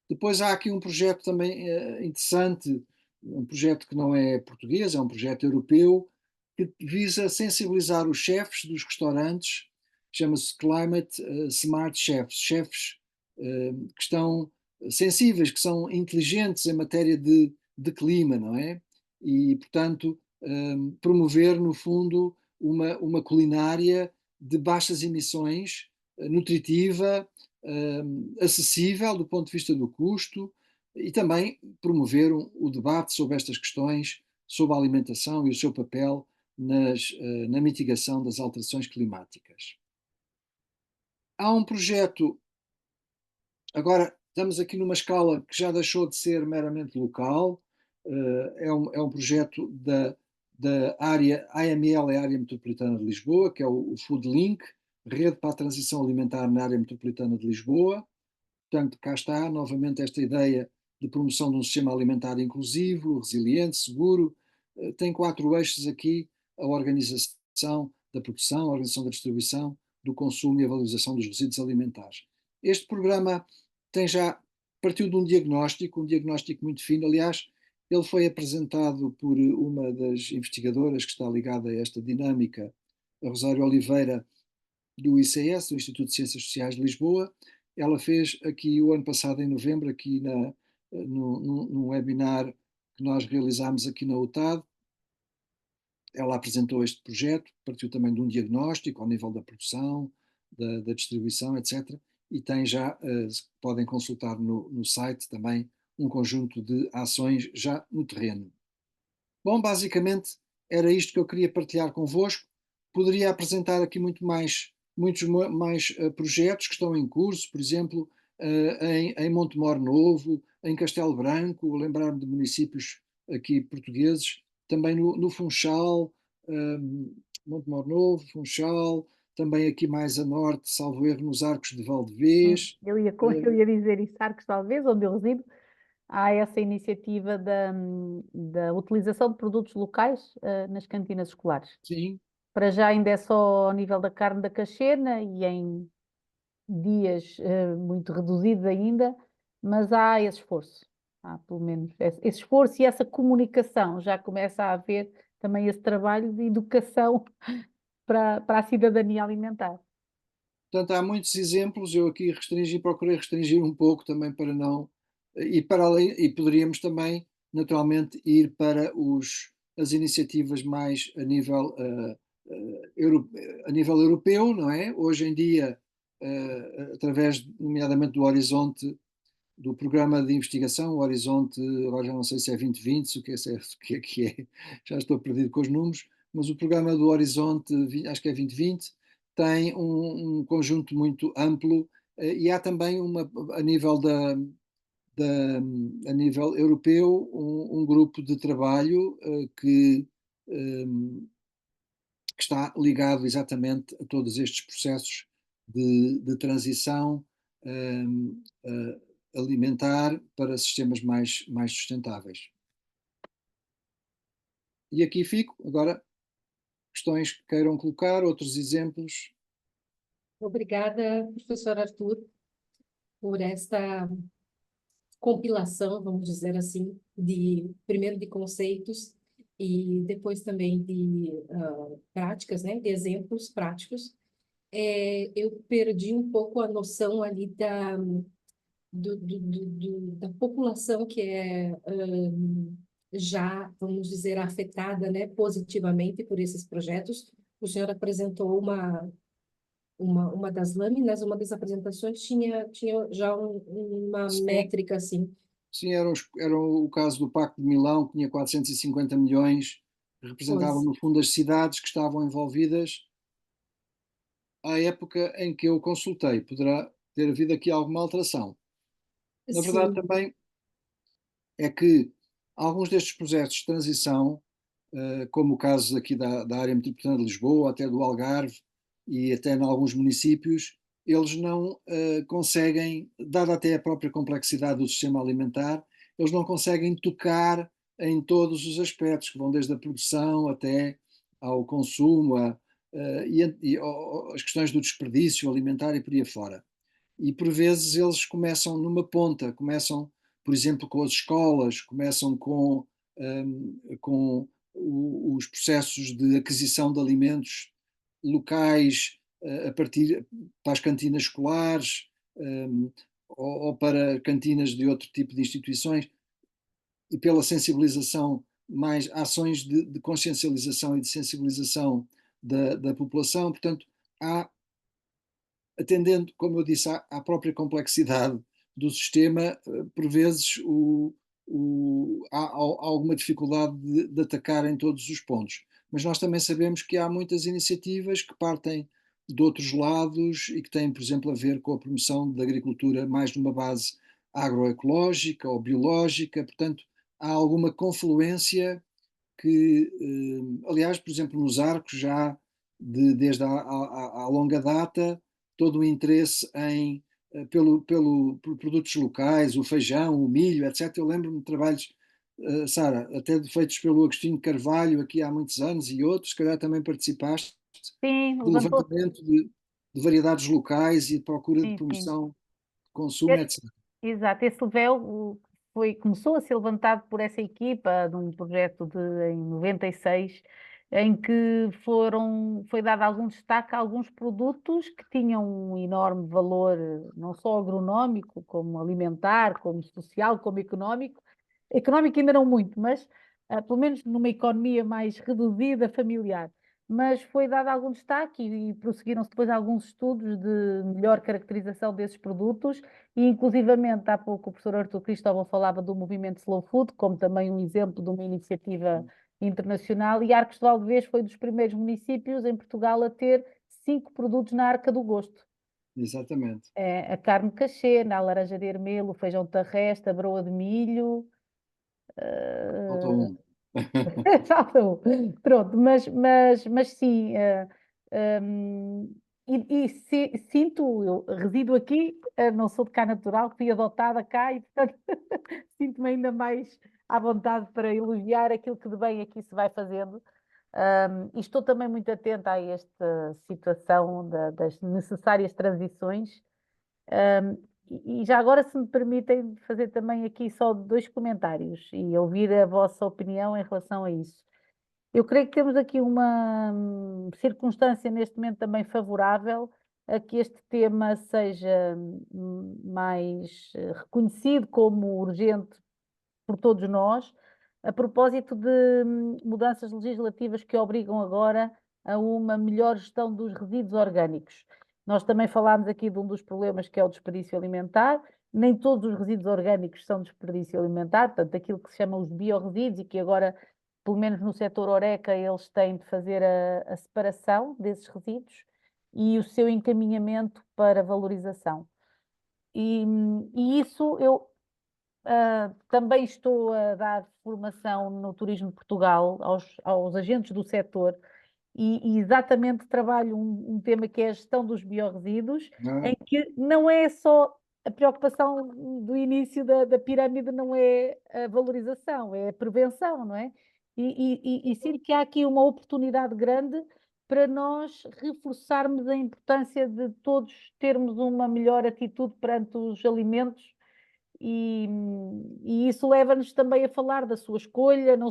Depois há aqui um projeto também interessante, um projeto que não é português, é um projeto europeu, que visa sensibilizar os chefes dos restaurantes, chama-se Climate Smart Chefs, chefes que estão sensíveis, que são inteligentes em matéria de clima, não é? E, portanto, promover, no fundo, uma culinária de baixas emissões, nutritiva, acessível do ponto de vista do custo e também promover o debate sobre estas questões, sobre a alimentação e o seu papel na mitigação das alterações climáticas. Há um projeto, agora estamos aqui numa escala que já deixou de ser meramente local, é um projeto da área AML, a Área Metropolitana de Lisboa, que é o Food Link, Rede para a Transição Alimentar na Área Metropolitana de Lisboa. Portanto, cá está novamente esta ideia de promoção de um sistema alimentar inclusivo, resiliente, seguro. Tem 4 eixos aqui: a organização da produção, a organização da distribuição, do consumo e a valorização dos resíduos alimentares. Este programa partiu de um diagnóstico muito fino. Aliás, ele foi apresentado por uma das investigadoras que está ligada a esta dinâmica, a Rosário Oliveira, do ICS, do Instituto de Ciências Sociais de Lisboa. Ela fez aqui o ano passado, em novembro, aqui num webinar que nós realizámos aqui na UTAD. Ela apresentou este projeto, partiu também de um diagnóstico ao nível da produção, da distribuição, etc. E tem já, podem consultar no site também, um conjunto de ações já no terreno. Bom, basicamente era isto que eu queria partilhar convosco. Poderia apresentar aqui muitos mais projetos que estão em curso, por exemplo, em Montemor Novo, em Castelo Branco, lembrar-me de municípios aqui portugueses, também no Funchal, Montemor Novo, Funchal, também aqui mais a norte, salvo erro, nos Arcos de Valdevez. Eu ia dizer isso, Arcos talvez, onde eu resido, há essa iniciativa da utilização de produtos locais nas cantinas escolares. Sim. Para já ainda é só ao nível da carne da cachena e em dias muito reduzidos ainda, mas há esse esforço. Há pelo menos esse esforço e essa comunicação. Já começa a haver também esse trabalho de educação para a cidadania alimentar. Portanto, há muitos exemplos. Eu aqui procurei restringir um pouco também para não. E para além, e poderíamos também, naturalmente, ir para as iniciativas mais a nível europeu, não é? Hoje em dia, através, nomeadamente, do Horizonte, do programa de investigação, o Horizonte, agora já não sei se é 2020, o que é, já estou perdido com os números, mas o programa do Horizonte, acho que é 2020, tem um conjunto muito amplo e há também a nível a nível europeu um grupo de trabalho que está ligado exatamente a todos estes processos de transição alimentar para sistemas mais sustentáveis. E aqui fico. Agora, questões que queiram colocar, outros exemplos. Obrigada, professor Arthur, por esta compilação, vamos dizer assim, primeiro de conceitos e depois também de práticas, né, de exemplos práticos. Eu perdi um pouco a noção ali da população que é já, vamos dizer, afetada, né, positivamente por esses projetos. O senhor apresentou uma das lâminas, uma das apresentações tinha já uma métrica assim. Sim, era o caso do Pacto de Milão, que tinha 450 milhões, que representavam, no fundo, as cidades que estavam envolvidas à época em que eu consultei. Poderá ter havido aqui alguma alteração. Na verdade, Sim. também é que alguns destes projetos de transição como o caso aqui da área metropolitana de Lisboa, até do Algarve e até em alguns municípios, eles não conseguem, dada até a própria complexidade do sistema alimentar, eles não conseguem tocar em todos os aspectos, que vão desde a produção até ao consumo, e as questões do desperdício alimentar e por aí afora. E por vezes eles começam numa ponta, começam, por exemplo, com as escolas, começam com os processos de aquisição de alimentos locais a partir para as cantinas escolares, ou para cantinas de outro tipo de instituições, e pela sensibilização, mais ações de consciencialização e de sensibilização da população. Portanto, atendendo, como eu disse, à própria complexidade do sistema, por vezes há alguma dificuldade de atacar em todos os pontos. Mas nós também sabemos que há muitas iniciativas que partem de outros lados e que têm, por exemplo, a ver com a promoção da agricultura mais numa base agroecológica ou biológica. Portanto, há alguma confluência que, aliás, por exemplo, nos Arcos, já desde a longa data, todo o interesse por produtos locais, o feijão, o milho, etc. Eu lembro-me de trabalhos, Sara, até feitos pelo Agostinho Carvalho aqui há muitos anos, e outros, se calhar também participaste, Sim, de levantou. levantamento de variedades locais e de procura de Sim, sim. promoção de consumo, etc. Exato, esse level começou a ser levantado por essa equipa de um projeto em 96, em que foi dado algum destaque a alguns produtos que tinham um enorme valor, não só agronómico, como alimentar, como social, como económico. Económico ainda não muito, mas pelo menos numa economia mais reduzida, familiar. Mas foi dado algum destaque e prosseguiram-se depois alguns estudos de melhor caracterização desses produtos e, inclusivamente, há pouco o professor Artur Cristóvão falava do movimento Slow Food, como também um exemplo de uma iniciativa internacional, e Arcos de Valdevez foi dos primeiros municípios em Portugal a ter 5 produtos na Arca do Gosto. Exatamente. É a carne cachê, a laranja de ermelo, o feijão terrestre, a broa de milho. Falta um. Falta um. Pronto, mas sim, sinto, eu resido aqui, não sou de cá natural, fui adotada cá e, portanto, sinto-me ainda mais à vontade para elogiar aquilo que de bem aqui se vai fazendo. E estou também muito atenta a esta situação das necessárias transições. E já agora, se me permitem fazer também aqui só 2 comentários e ouvir a vossa opinião em relação a isso. Eu creio que temos aqui uma circunstância neste momento também favorável a que este tema seja mais reconhecido como urgente por todos nós, a propósito de mudanças legislativas que obrigam agora a uma melhor gestão dos resíduos orgânicos. Nós também falámos aqui de um dos problemas que é o desperdício alimentar. Nem todos os resíduos orgânicos são desperdício alimentar, portanto, aquilo que se chama os biorresíduos e que agora, pelo menos no setor Horeca, eles têm de fazer a separação desses resíduos e o seu encaminhamento para valorização. E isso eu também estou a dar formação no Turismo de Portugal aos agentes do setor e exatamente trabalho um tema que é a gestão dos biorresíduos, em que não é só a preocupação do início da pirâmide, não é a valorização, é a prevenção, não é? E sinto que há aqui uma oportunidade grande para nós reforçarmos a importância de todos termos uma melhor atitude perante os alimentos e isso leva-nos também a falar da sua escolha, não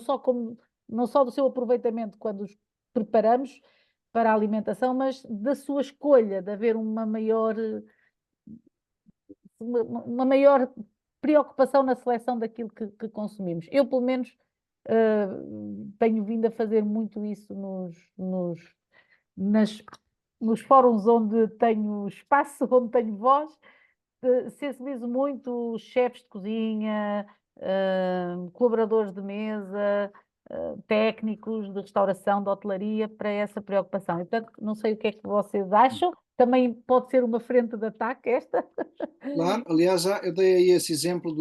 só do seu aproveitamento quando os preparamos para a alimentação, mas da sua escolha, de haver uma maior preocupação na seleção daquilo que consumimos. Eu, pelo menos, tenho vindo a fazer muito isso nos fóruns onde tenho espaço, onde tenho voz, sensibilizo muito os chefes de cozinha, colaboradores de mesa, técnicos de restauração, de hotelaria, para essa preocupação. E, portanto, não sei o que é que vocês acham, também pode ser uma frente de ataque esta. Claro, aliás, eu dei aí esse exemplo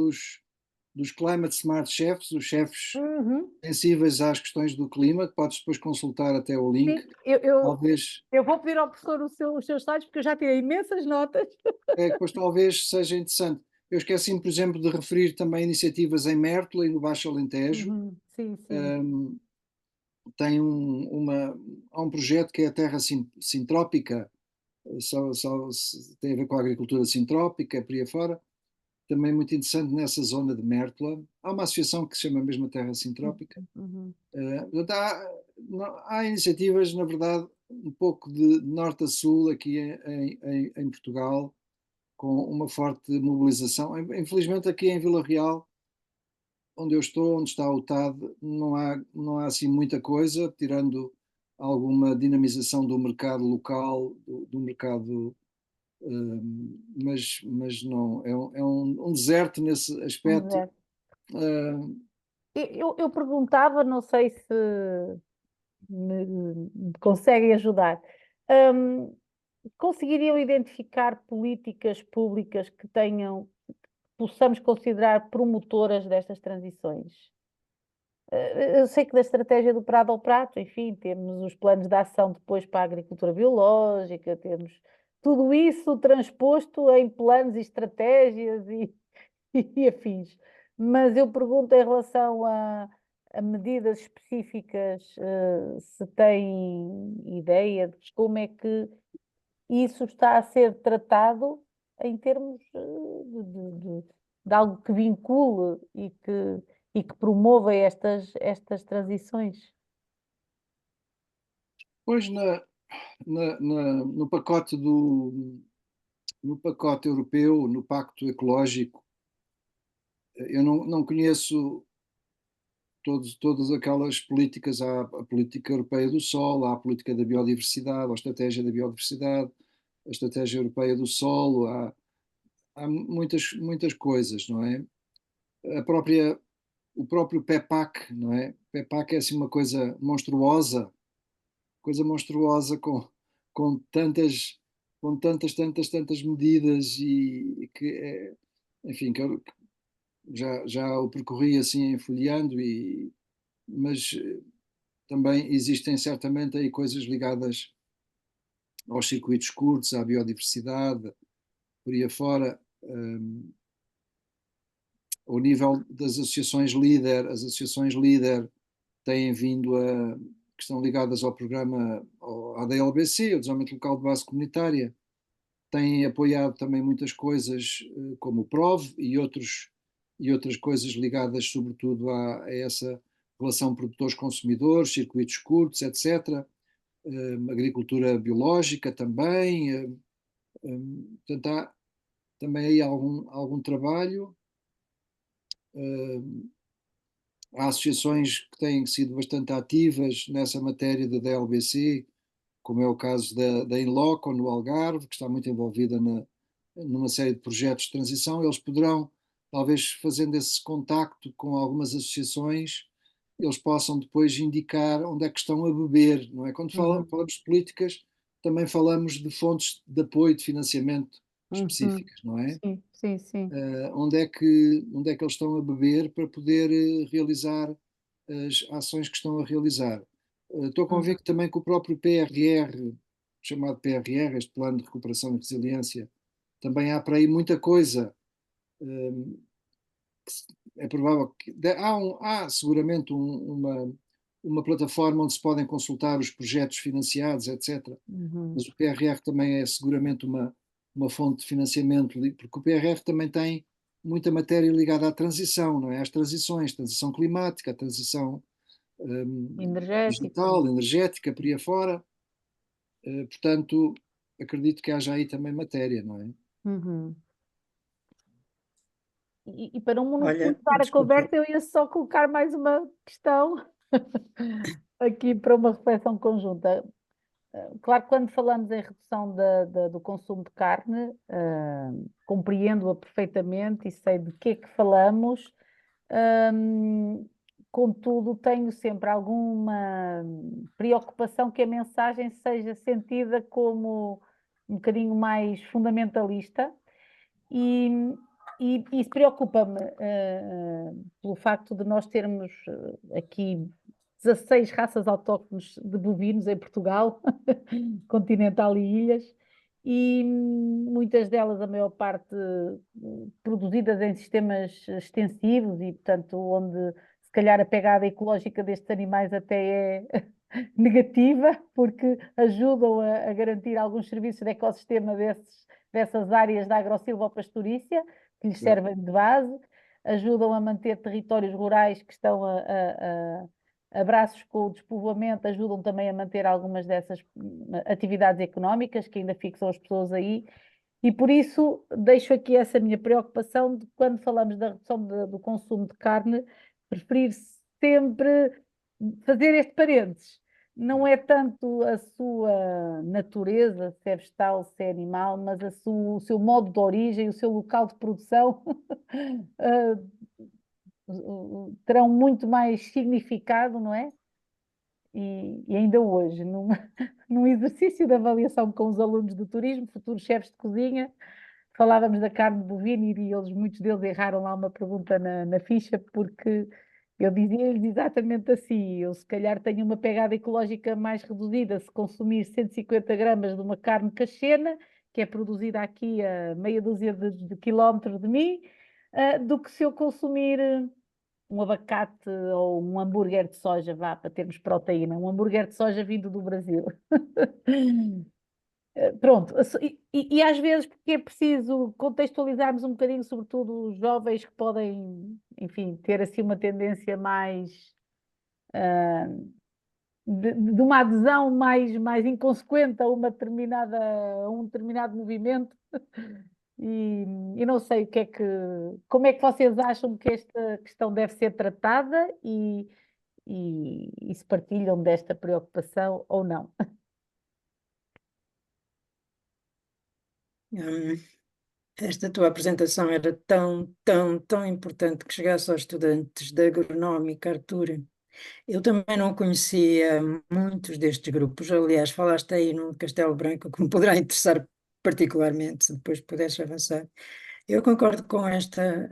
dos Climate Smart Chefs, os chefes Uhum. sensíveis às questões do clima, que podes depois consultar até o link. Sim, eu Talvez, vou pedir ao professor os seus slides, porque eu já tirei imensas notas. depois talvez seja interessante. Eu esqueci-me, por exemplo, de referir também iniciativas em Mértola e no Baixo Alentejo. Uhum. Sim, sim. Um, tem há um projeto que é a Terra Sintrópica, tem a ver com a agricultura sintrópica, por aí afora. Também muito interessante nessa zona de Mértola. Há uma associação que se chama mesmo Terra Sintrópica. Uhum. Portanto, há iniciativas, na verdade, um pouco de norte a sul aqui em Portugal, com uma forte mobilização. Infelizmente, aqui em Vila Real, onde eu estou, onde está o TAD, não há assim muita coisa, tirando alguma dinamização do mercado local, do mercado, mas não, é um deserto nesse Vamos aspecto. ver. Eu perguntava, não sei se me conseguem ajudar. Hum, Conseguiriam identificar políticas públicas que possamos considerar promotoras destas transições? Eu sei que da estratégia do Prado ao Prato, enfim, temos os planos de ação depois para a agricultura biológica, temos tudo isso transposto em planos e estratégias e afins. Mas eu pergunto em relação a medidas específicas, se têm ideia de como é que isso está a ser tratado em termos de algo que vincule e que promova estas transições. Pois no pacote europeu, no Pacto Ecológico, eu não conheço todas aquelas políticas. Há a política europeia do solo, há a política da biodiversidade, a estratégia da biodiversidade, a estratégia europeia do solo, há muitas coisas, não é? A própria, o próprio PEPAC, não é? PEPAC é assim uma coisa monstruosa com tantas medidas e que, enfim, que eu já o percorri assim folheando, mas também existem certamente aí coisas ligadas aos circuitos curtos, à biodiversidade, por aí afora. Ao nível das associações líder, as associações líder têm vindo que estão ligadas ao programa, à DLBC, o Desenvolvimento Local de Base Comunitária, têm apoiado também muitas coisas como o PROV e outras coisas ligadas sobretudo a essa relação produtores-consumidores, circuitos curtos, etc. Agricultura biológica também. Portanto, há também aí algum trabalho. Há associações que têm sido bastante ativas nessa matéria da DLBC, como é o caso da Inloco, no Algarve, que está muito envolvida numa série de projetos de transição. Eles poderão, talvez fazendo esse contacto com algumas associações, eles possam depois indicar onde é que estão a beber, não é? Quando falamos de políticas, também falamos de fontes de apoio, de financiamento específicas, não é? Sim, sim, sim. Onde é que eles estão a beber para poder realizar as ações que estão a realizar. Estou convicto também que o próprio PRR, chamado PRR, este Plano de Recuperação e Resiliência, também há para aí muita coisa. É provável que há seguramente uma plataforma onde se podem consultar os projetos financiados, etc. Mas o PRR também é seguramente uma fonte de financiamento, porque o PRR também tem muita matéria ligada à transição, não é? Às transições, transição climática, a transição Energética. digital, energética, por aí afora. Portanto, acredito que haja aí também matéria, não é? Uhum. E para não Olha, monopolizar a desculpa. conversa, eu ia só colocar mais uma questão aqui para uma reflexão conjunta. Claro que quando falamos em redução do consumo de carne, compreendo-a perfeitamente e sei de que é que falamos, contudo, tenho sempre alguma preocupação que a mensagem seja sentida como um bocadinho mais fundamentalista e E isso preocupa-me pelo facto de nós termos aqui 16 raças autóctones de bovinos em Portugal, continental e ilhas, e muitas delas, a maior parte, produzidas em sistemas extensivos e, portanto, onde se calhar a pegada ecológica destes animais até é negativa, porque ajudam a garantir alguns serviços de ecossistema dessas áreas da agrosilvopastorícia, que lhes servem de base, ajudam a manter territórios rurais que estão a braços com o despovoamento, ajudam também a manter algumas dessas atividades económicas que ainda fixam as pessoas aí. E por isso deixo aqui essa minha preocupação de quando falamos da redução do consumo de carne, preferir sempre fazer este parênteses. Não é tanto a sua natureza, se é vegetal, se é animal, mas o seu modo de origem, o seu local de produção terão muito mais significado, não é? E ainda hoje, num exercício de avaliação com os alunos do turismo, futuros chefes de cozinha, falávamos da carne bovina e muitos deles erraram lá uma pergunta na ficha, porque eu dizia-lhes exatamente assim: eu se calhar tenho uma pegada ecológica mais reduzida se consumir 150 gramas de uma carne cachena, que é produzida aqui a meia dúzia de quilómetros de mim, do que se eu consumir um abacate ou um hambúrguer de soja, vá, para termos proteína, um hambúrguer de soja vindo do Brasil. Pronto, e às vezes porque é preciso contextualizarmos um bocadinho, sobretudo os jovens que podem, enfim, ter assim uma tendência mais de uma adesão mais inconsequente a a um determinado movimento. E não sei como é que vocês acham que esta questão deve ser tratada e se partilham desta preocupação ou não. Esta tua apresentação era tão importante que chegasse aos estudantes da agronómica, Artur. Eu também não conhecia muitos destes grupos. Aliás, falaste aí no Castelo Branco, que me poderá interessar particularmente, se depois pudesse avançar. Eu concordo com esta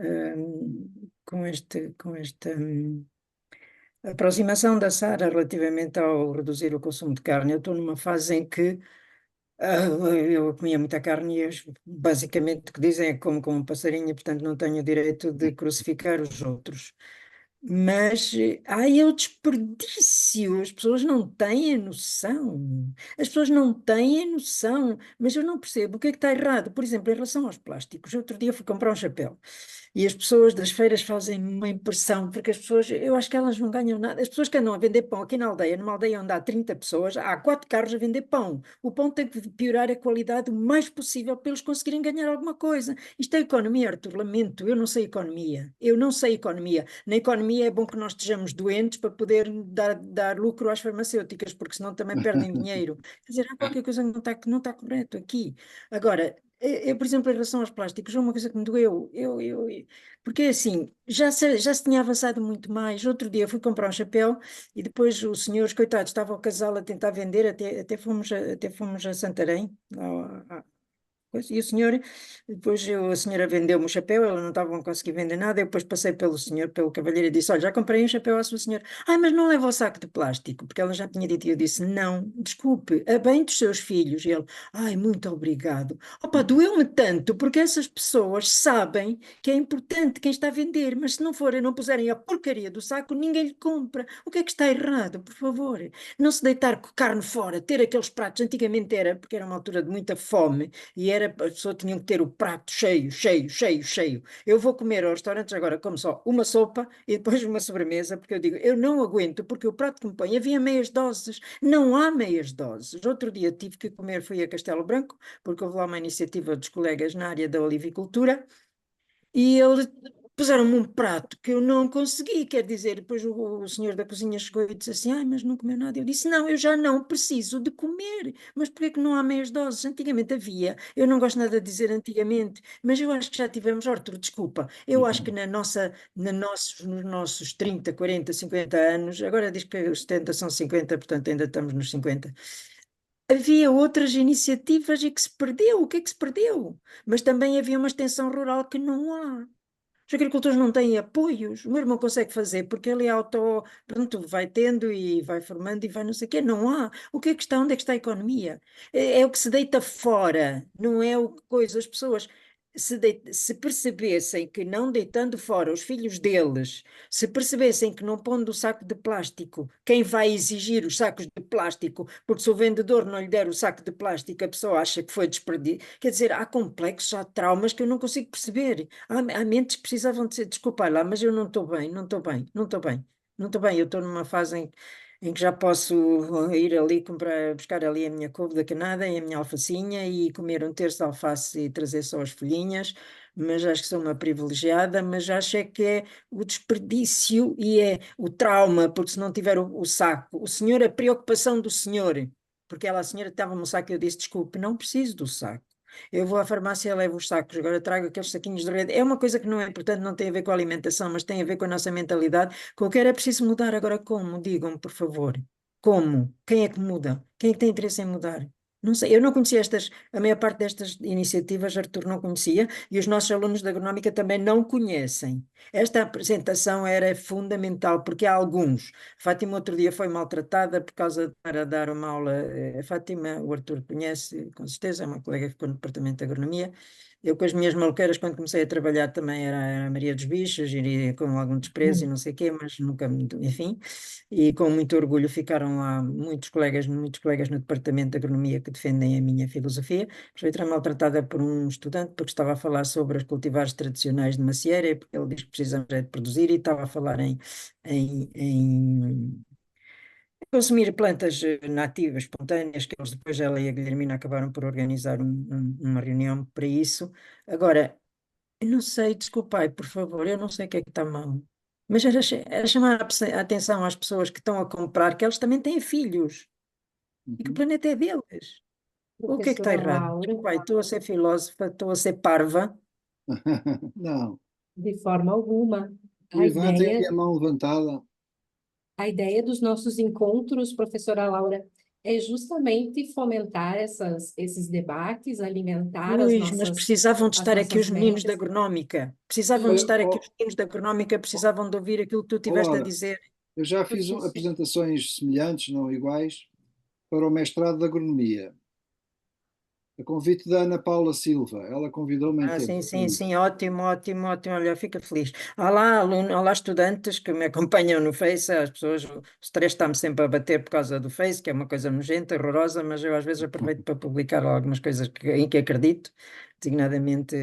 aproximação da Sara relativamente ao reduzir o consumo de carne. Eu estou numa fase em que eu comia muita carne e eles, basicamente o que dizem é que como um passarinho, portanto não tenho o direito de crucificar os outros. Mas é o desperdício, as pessoas não têm a noção, as pessoas não têm a noção, mas eu não percebo o que é que está errado. Por exemplo, em relação aos plásticos, outro dia fui comprar um chapéu e as pessoas das feiras fazem uma impressão, porque as pessoas, eu acho que elas não ganham nada. As pessoas que andam a vender pão aqui na aldeia, numa aldeia onde há 30 pessoas, há 4 carros a vender pão. O pão tem que piorar a qualidade o mais possível para eles conseguirem ganhar alguma coisa. Isto é economia, Artur, lamento, eu não sei economia. Eu não sei economia. Na economia é bom que nós estejamos doentes para poder dar lucro às farmacêuticas, porque senão também perdem dinheiro. Quer dizer, há qualquer coisa que não está correto aqui. Agora, por exemplo, em relação aos plásticos, é uma coisa que me doeu. Porque assim, já se tinha avançado muito mais. Outro dia fui comprar um chapéu e depois os senhores, coitados, estava o casal a tentar vender, até fomos a Santarém, e o senhor, depois a senhora vendeu-me o chapéu, ela não estava a conseguir vender nada, eu depois passei pelo cavalheiro e disse, olha, já comprei um chapéu à sua senhora. Ai, mas não leva o saco de plástico, porque ela já tinha dito, e eu disse, não, desculpe, a bem dos seus filhos. E ele, ai, muito obrigado. Opa, doeu-me tanto, porque essas pessoas sabem que é importante quem está a vender, mas se não forem, não puserem a porcaria do saco, ninguém lhe compra. O que é que está errado, por favor? Não se deitar com carne fora, ter aqueles pratos, antigamente era, porque era uma altura de muita fome, e as pessoas tinham que ter o prato cheio. Eu vou comer aos restaurantes agora, como só uma sopa e depois uma sobremesa, porque eu digo, eu não aguento, porque o prato que me põe havia meias doses, não há meias doses. Outro dia tive que comer, fui a Castelo Branco, porque houve lá uma iniciativa dos colegas na área da olivicultura, e eles puseram-me um prato que eu não consegui, quer dizer, depois o senhor da cozinha chegou e disse assim, ai, mas não comeu nada. Eu disse, não, eu já não preciso de comer, mas porquê que não há meias doses? Antigamente havia, eu não gosto nada de dizer antigamente, mas eu acho que já tivemos, Artur, desculpa, eu acho que nos nossos 30, 40, 50 anos, agora diz que os 70 são 50, portanto ainda estamos nos 50, havia outras iniciativas e que se perdeu. O que é que se perdeu? Mas também havia uma extensão rural que não há. Os agricultores não têm apoios, o meu irmão consegue fazer porque ele é pronto, vai tendo e vai formando e vai não sei o quê, não há. O que é que está, onde é que está a economia? É o que se deita fora, não é o que coisa, as pessoas se percebessem que não deitando fora os filhos deles, se percebessem que não pondo o saco de plástico, quem vai exigir os sacos de plástico, porque se o vendedor não lhe der o saco de plástico, a pessoa acha que foi desperdício. Quer dizer, há complexos, há traumas que eu não consigo perceber. Há mentes que precisavam de ser, desculpa lá, mas eu não estou bem, não estou bem, não estou bem, não estou bem. Eu estou numa fase em que já posso ir ali buscar ali a minha couve da canada e a minha alfacinha e comer um terço de alface e trazer só as folhinhas, mas acho que sou uma privilegiada, mas acho é que é o desperdício e é o trauma, porque se não tiver o saco, o senhor, a preocupação do senhor, porque ela, a senhora estava no saco e eu disse, desculpe, não preciso do saco. Eu vou à farmácia e levo os sacos, agora trago aqueles saquinhos de rede. É uma coisa que não é importante, não tem a ver com a alimentação, mas tem a ver com a nossa mentalidade. Qualquer é preciso mudar. Agora, como? Digam-me, por favor. Como? Quem é que muda? Quem é que tem interesse em mudar? Não sei, eu não conhecia a maior parte destas iniciativas, Arthur não conhecia, e os nossos alunos de agronómica também não conhecem. Esta apresentação era fundamental, porque há alguns. Fátima outro dia foi maltratada por causa de estar a dar uma aula. A Fátima, o Arthur conhece, com certeza, é uma colega que ficou no departamento de agronomia. Eu com as minhas maluqueiras, quando comecei a trabalhar, também era a Maria dos Bichos, iria com algum desprezo e não sei o quê, mas nunca, enfim. E com muito orgulho ficaram lá muitos colegas no departamento de agronomia que defendem a minha filosofia. Foi maltratada por um estudante porque estava a falar sobre os cultivares tradicionais de macieira, porque ele diz que precisamos de produzir e estava a falar em consumir plantas nativas, espontâneas, que eles depois, ela e a Guilhermina acabaram por organizar uma reunião para isso. Agora, eu não sei, desculpai, por favor, eu não sei o que é que está mal. Mas era chamar a atenção às pessoas que estão a comprar, que eles também têm filhos e que o Uhum. planeta é deles. O que é que está Professora errado? Laura, Desculpai, estou a ser filósofa, estou a ser parva. Não, de forma alguma, o a Ivan tem aqui ideia a mão levantada. A ideia dos nossos encontros, professora Laura, é justamente fomentar esses debates, alimentar Pois, mas precisavam de as estar aqui os nossas meninos da mentes. agronómica. Precisavam de E, Olha, estar aqui os meninos da agronómica, precisavam de ouvir aquilo que tu tiveste a Laura, dizer. eu já fiz professor, apresentações semelhantes, não iguais, para o mestrado de agronomia. A convite da Ana Paula Silva, ela convidou-me em Ah, tempo. sim, sim, sim, ótimo, ótimo, ótimo. Olha, fica feliz. Há lá estudantes que me acompanham no Face, as pessoas, o stress está-me sempre a bater por causa do Face, que é uma coisa nojenta, horrorosa, mas eu às vezes aproveito para publicar algumas coisas em que acredito, designadamente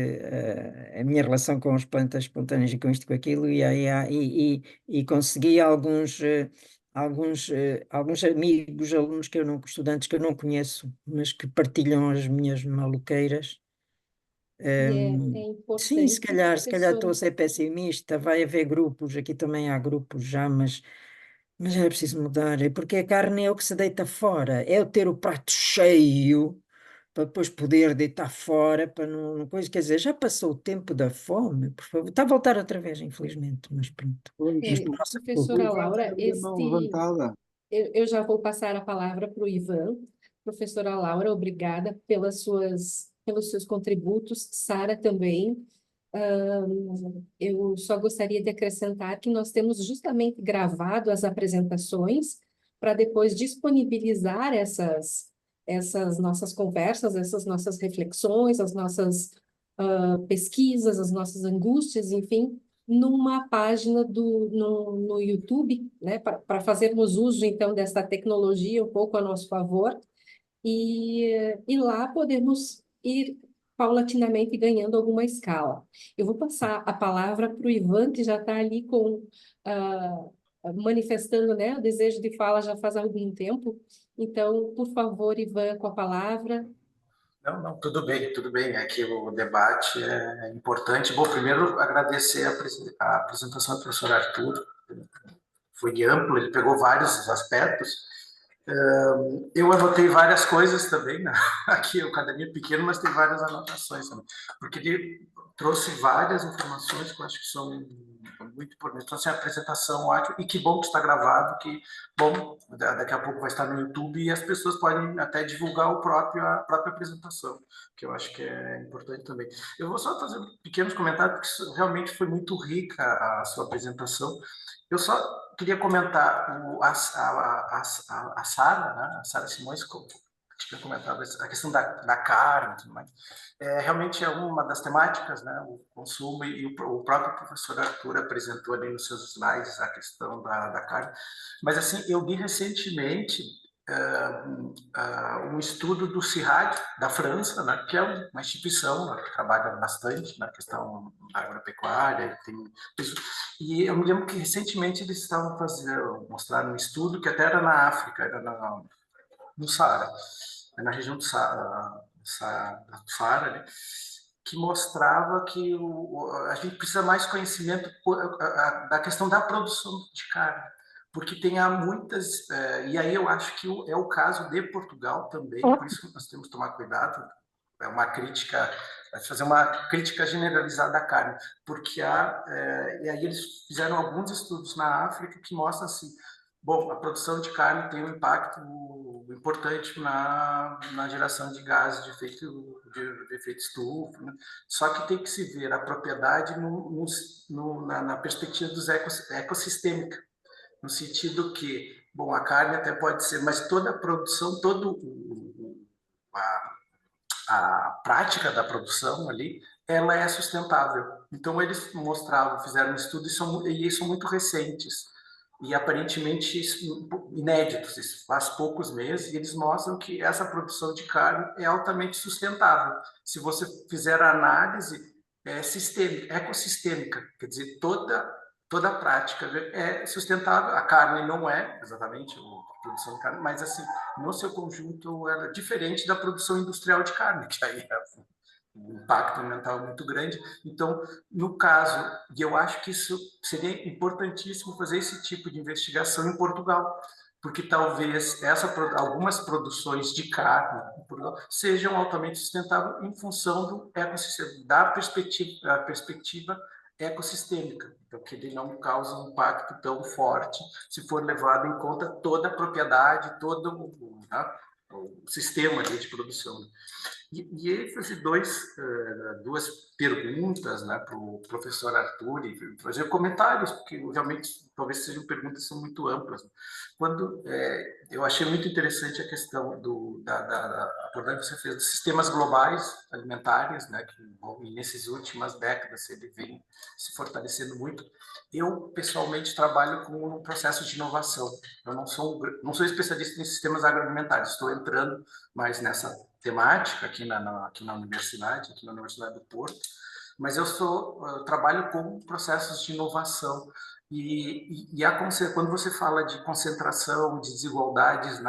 a minha relação com as plantas espontâneas e com isto e com aquilo, e consegui alguns amigos, alunos que eu não, estudantes que eu não conheço, mas que partilham as minhas maluqueiras. é Sim, importante, se calhar estou professora, a ser pessimista, vai haver grupos, aqui também há grupos já, mas é preciso mudar, porque a carne é o que se deita fora, é o ter o prato cheio para depois poder deitar fora, para não coisa, quer dizer, já passou o tempo da fome, por favor, está a voltar outra vez, infelizmente, mas pronto, Pois, mas por nossa o culpa. professora Ivan tem Laura, ali a mão levantada. eu já vou passar a palavra para o Ivan. Professora Laura, obrigada pelos seus contributos. Sara também. Eu só gostaria de acrescentar que nós temos justamente gravado as apresentações para depois disponibilizar essas nossas conversas, essas nossas reflexões, as nossas pesquisas, as nossas angústias, enfim, numa página no YouTube, né, para fazermos uso, então, dessa tecnologia um pouco a nosso favor e lá podemos ir paulatinamente ganhando alguma escala. Eu vou passar a palavra para o Ivan, que já está ali ah, manifestando, né, o desejo de fala já faz algum tempo. Então, por favor, Ivan, com a palavra. Não, não, tudo bem, tudo bem. É que o debate é importante. Bom, primeiro agradecer a apresentação do professor Arthur. Foi amplo, ele pegou vários aspectos. Eu anotei várias coisas também, né? Aqui o caderninho é pequeno, mas tem várias anotações também, porque ele trouxe várias informações que eu acho que são muito importante. Então, assim, a apresentação ótima, e que bom que está gravado, que bom, daqui a pouco vai estar no YouTube e as pessoas podem até divulgar a própria apresentação, que eu acho que é importante também. Eu vou só fazer pequenos comentários, porque realmente foi muito rica a sua apresentação. Eu só queria comentar a Sara, né? A Sara Simões, tinha comentado a questão da carne e tudo mais. Realmente é uma das temáticas, né? O consumo, e o próprio professor Arthur apresentou ali nos seus slides a questão da carne. Mas, assim, eu li recentemente um estudo do CIRAD, da França, né? Que é uma instituição, né, que trabalha bastante na questão agropecuária, e eu me lembro que recentemente eles estavam mostrando um estudo que até era na África, era no Saara, na região do Saara, né, que mostrava que a gente precisa mais conhecimento da questão da produção de carne, porque tem muitas, e aí eu acho que é o caso de Portugal também, por isso nós temos que tomar cuidado, é uma crítica, fazer uma crítica generalizada da carne, porque e aí eles fizeram alguns estudos na África que mostram assim, bom, a produção de carne tem um impacto importante na geração de gases de efeito estufa, né? Só que tem que se ver a propriedade na perspectiva dos ecossistêmica, no sentido que, bom, a carne até pode ser, mas toda a produção, a prática da produção ali, ela é sustentável. Então, eles fizeram um estudo, e são muito recentes, e aparentemente inéditos, isso faz poucos meses, e eles mostram que essa produção de carne é altamente sustentável. Se você fizer a análise ecossistêmica, quer dizer, toda a prática é sustentável. A carne não é exatamente a produção de carne, mas, assim, no seu conjunto, ela é diferente da produção industrial de carne, que aí é um impacto ambiental muito grande. Então, no caso, e eu acho que isso seria importantíssimo fazer esse tipo de investigação em Portugal, porque talvez algumas produções de carne em Portugal sejam altamente sustentáveis em função do ecossistema, da perspectiva ecossistêmica, então que ele não causa um impacto tão forte se for levado em conta toda a propriedade, todo o sistema de produção. E ele fez duas perguntas, né, para o professor Arthur, e fazer comentários, porque realmente talvez sejam perguntas que são muito amplas. Eu achei muito interessante a questão da abordagem que você fez dos sistemas globais alimentares, né, que nessas últimas décadas ele vem se fortalecendo muito. Eu, pessoalmente, trabalho com um processo de inovação. Eu não sou especialista em sistemas agroalimentares, estou entrando mais nessa temática aqui na Universidade do Porto, mas eu trabalho com processos de inovação. Quando você fala de concentração, de desigualdades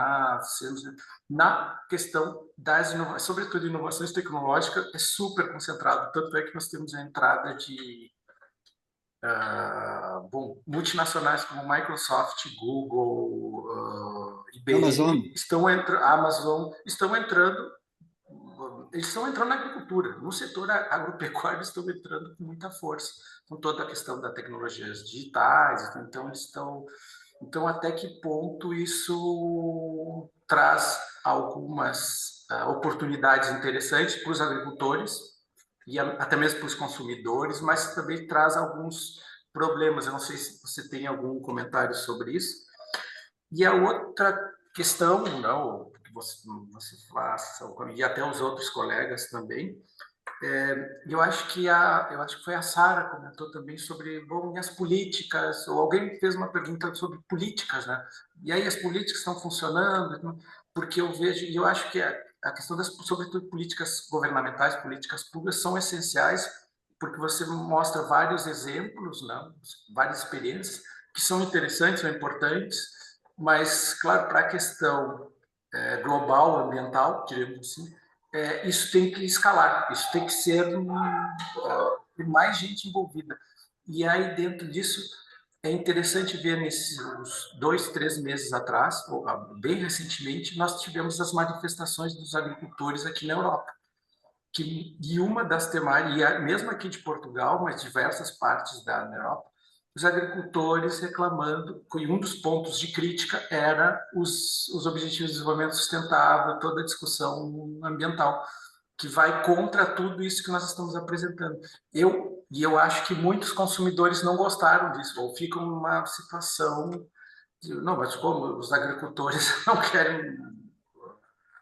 na questão das inovações, sobretudo inovações tecnológicas, é super concentrado, tanto é que nós temos a entrada de multinacionais como Microsoft, Google, IBM, Amazon estão entrando. Eles estão entrando na agricultura, no setor agropecuário estão entrando com muita força, com toda a questão das tecnologias digitais. Então, até que ponto isso traz algumas oportunidades interessantes para os agricultores e até mesmo para os consumidores, mas também traz alguns problemas. Eu não sei se você tem algum comentário sobre isso. E a outra questão, não, que você faça, e até os outros colegas também, eu acho que foi a Sara que comentou também sobre, bom, e as políticas, ou alguém fez uma pergunta sobre políticas, né? E aí as políticas estão funcionando, porque eu vejo, e eu acho que a questão sobretudo, políticas governamentais, políticas públicas, são essenciais, porque você mostra vários exemplos, né? Várias experiências, que são interessantes, são importantes, mas, claro, para a questão global, ambiental, diríamos assim, isso tem que escalar, isso tem que ser mais gente envolvida. E aí, dentro disso, é interessante ver nesses 2, 3 meses atrás, ou bem recentemente, nós tivemos as manifestações dos agricultores aqui na Europa. E uma das temáticas, mesmo aqui de Portugal, mas diversas partes da Europa, os agricultores reclamando, e um dos pontos de crítica era os Objetivos de Desenvolvimento Sustentável, toda a discussão ambiental, que vai contra tudo isso que nós estamos apresentando. Eu acho que muitos consumidores não gostaram disso, ou ficam numa situação de, não, mas como os agricultores não querem,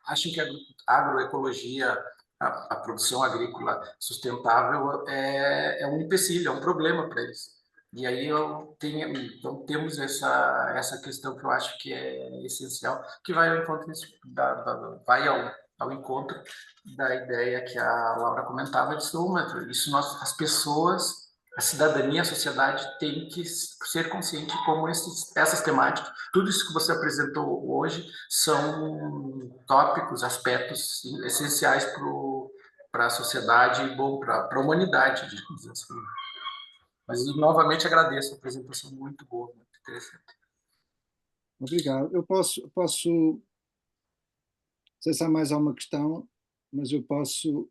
acham que a agroecologia, a produção agrícola sustentável é um empecilho, é um problema para eles. E aí então temos essa questão que eu acho que é essencial, que vai ao encontro, vai ao encontro da ideia que a Laura comentava de isso as pessoas, a cidadania, a sociedade tem que ser consciente de como essas temáticas, tudo isso que você apresentou hoje, são tópicos, aspectos essenciais para a sociedade e bom para a humanidade, digamos assim. Mas novamente agradeço a apresentação, muito boa, muito interessante. Obrigado. Eu posso, não sei se há mais alguma questão, mas eu posso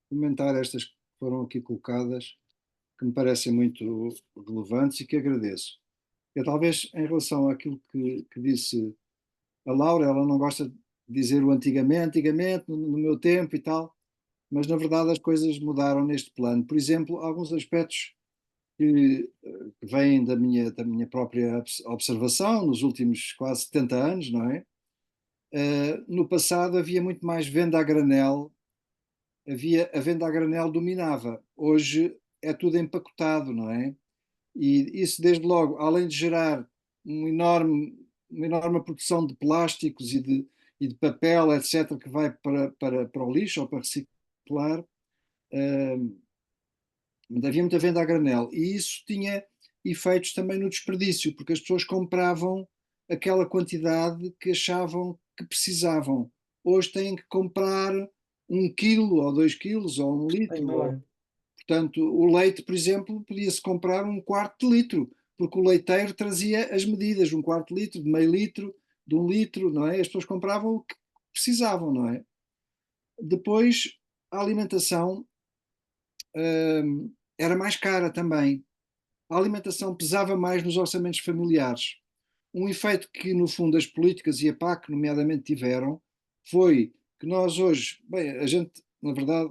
comentar estas que foram aqui colocadas, que me parecem muito relevantes e que agradeço. Eu talvez, em relação àquilo que disse a Laura, ela não gosta de dizer o antigamente, no meu tempo e tal, mas na verdade as coisas mudaram neste plano. Por exemplo, alguns aspectos que vêm da minha própria observação nos últimos quase 70 anos, não é? No passado havia muito mais venda a granel, a venda a granel dominava. Hoje é tudo empacotado, não é? E isso, desde logo, além de gerar uma enorme produção de plásticos e de papel, etc., que vai para o lixo ou para reciclar, havia muita venda a granel. E isso tinha efeitos também no desperdício, porque as pessoas compravam aquela quantidade que achavam que precisavam. Hoje têm que comprar 1 quilo, ou 2 quilos, ou 1 litro. Portanto, o leite, por exemplo, podia-se comprar 1/4 de litro, porque o leiteiro trazia as medidas, 1/4 de litro, de meio litro, de 1 litro, não é? As pessoas compravam o que precisavam, não é? Depois, a alimentação era mais cara também. A alimentação pesava mais nos orçamentos familiares. Um efeito que, no fundo, as políticas e a PAC, nomeadamente, tiveram foi que nós hoje, bem, a gente, na verdade,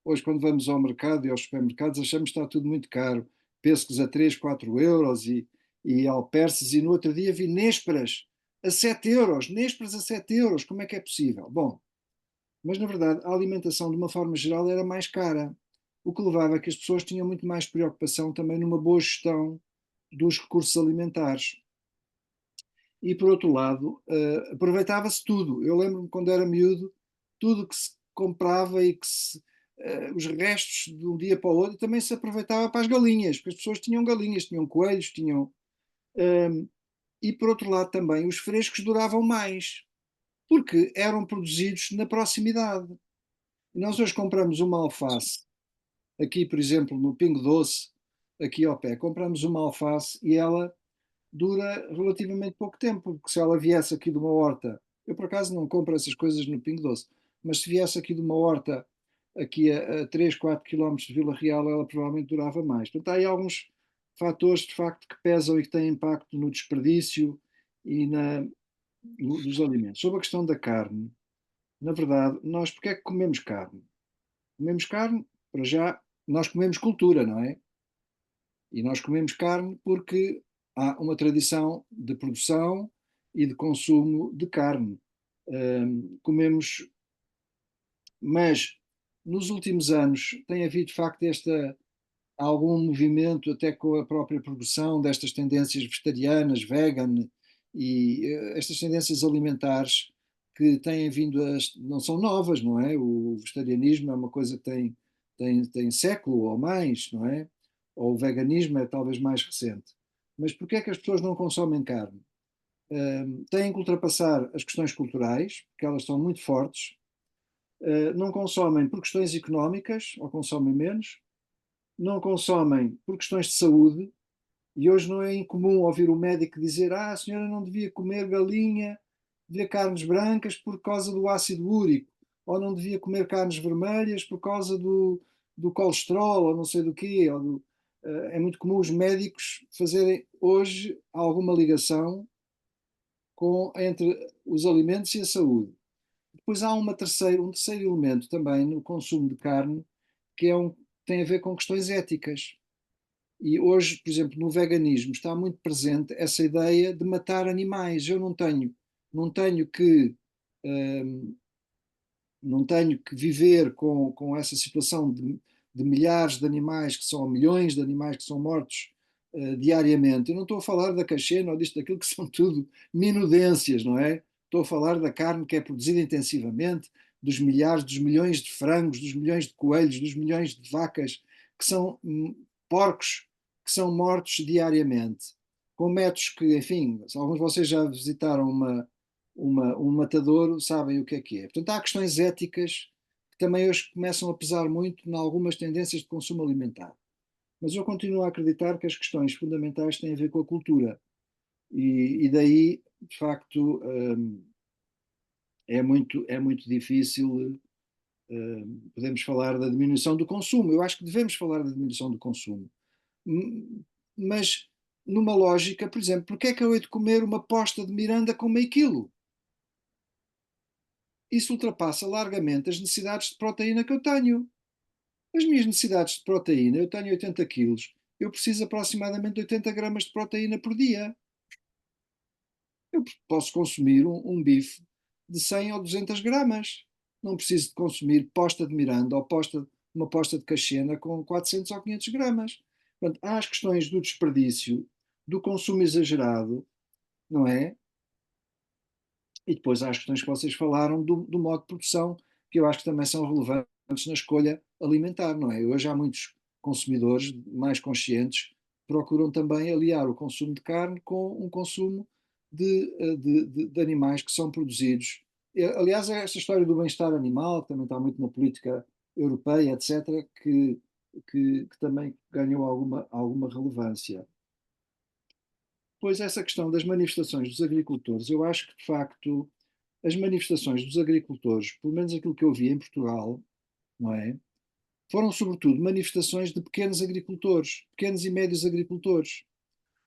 hoje quando vamos ao mercado e aos supermercados, achamos que está tudo muito caro. Pêssegos a 3, 4 euros e alperces, e no outro dia vi nésperas a 7 euros. Nésperas a 7 euros, como é que é possível? Bom, mas na verdade a alimentação de uma forma geral era mais cara, o que levava a que as pessoas tinham muito mais preocupação também numa boa gestão dos recursos alimentares. E por outro lado, aproveitava-se tudo. Eu lembro-me quando era miúdo, tudo que se comprava e os restos de um dia para o outro, também se aproveitava para as galinhas, porque as pessoas tinham galinhas, tinham coelhos, tinham. E por outro lado também, os frescos duravam mais, porque eram produzidos na proximidade. Nós hoje compramos uma alface, aqui por exemplo no Pingo Doce, aqui ao pé, compramos uma alface e ela dura relativamente pouco tempo, porque se ela viesse aqui de uma horta, eu por acaso não compro essas coisas no Pingo Doce, mas se viesse aqui de uma horta aqui a 3, 4 quilómetros de Vila Real, ela provavelmente durava mais. Portanto, há aí alguns fatores de facto que pesam e que têm impacto no desperdício e dos alimentos. Sobre a questão da carne, na verdade, nós porque é que comemos carne? Comemos carne, para já, nós comemos cultura, não é? E nós comemos carne porque há uma tradição de produção e de consumo de carne. Comemos, mas nos últimos anos tem havido de facto algum movimento até com a própria produção destas tendências vegetarianas, vegan e estas tendências alimentares que têm vindo não são novas, não é? O vegetarianismo é uma coisa que tem século ou mais, não é? Ou o veganismo é talvez mais recente. Mas porquê é que as pessoas não consomem carne? Têm que ultrapassar as questões culturais, porque elas são muito fortes. Não consomem por questões económicas, ou consomem menos. Não consomem por questões de saúde, e hoje não é incomum ouvir o médico dizer: a senhora não devia comer galinha, devia carnes brancas por causa do ácido úrico, ou não devia comer carnes vermelhas por causa do colesterol, ou não sei do quê, é muito comum os médicos fazerem hoje alguma ligação entre os alimentos e a saúde. Depois há um terceiro elemento também no consumo de carne, que tem a ver com questões éticas. E hoje, por exemplo, no veganismo está muito presente essa ideia de matar animais. Eu não tenho que hum, não tenho que viver com essa situação de milhares de animais que são, milhões de animais que são mortos diariamente. Eu não estou a falar da cachena ou disto, daquilo que são tudo minudências, não é? Estou a falar da carne que é produzida intensivamente, dos milhares, dos milhões de frangos, dos milhões de coelhos, dos milhões de vacas, que são porcos que são mortos diariamente, com métodos que, enfim, alguns de vocês já visitaram um matadouro, sabem o que é. Portanto, há questões éticas que também hoje começam a pesar muito em algumas tendências de consumo alimentar. Mas eu continuo a acreditar que as questões fundamentais têm a ver com a cultura. E daí, de facto, é muito difícil. Podemos falar da diminuição do consumo. Eu acho que devemos falar da diminuição do consumo. Mas numa lógica, por exemplo, porque é que eu hei de comer uma posta de miranda com meio quilo? Isso ultrapassa largamente as necessidades de proteína que eu tenho. As minhas necessidades de proteína, eu tenho 80 quilos, eu preciso aproximadamente 80 gramas de proteína por dia. Eu posso consumir um bife de 100 ou 200 gramas. Não preciso de consumir posta de miranda ou uma posta de cachena com 400 ou 500 gramas. Portanto, há as questões do desperdício, do consumo exagerado, não é? E depois há as questões que vocês falaram do modo de produção, que eu acho que também são relevantes na escolha alimentar, não é? Hoje há muitos consumidores mais conscientes que procuram também aliar o consumo de carne com um consumo de animais que são produzidos. Aliás, esta história do bem-estar animal, que também está muito na política europeia, etc., que também ganhou alguma relevância. Pois essa questão das manifestações dos agricultores, eu acho que, de facto, as manifestações dos agricultores, pelo menos aquilo que eu vi em Portugal, não é? Foram sobretudo manifestações de pequenos agricultores, pequenos e médios agricultores.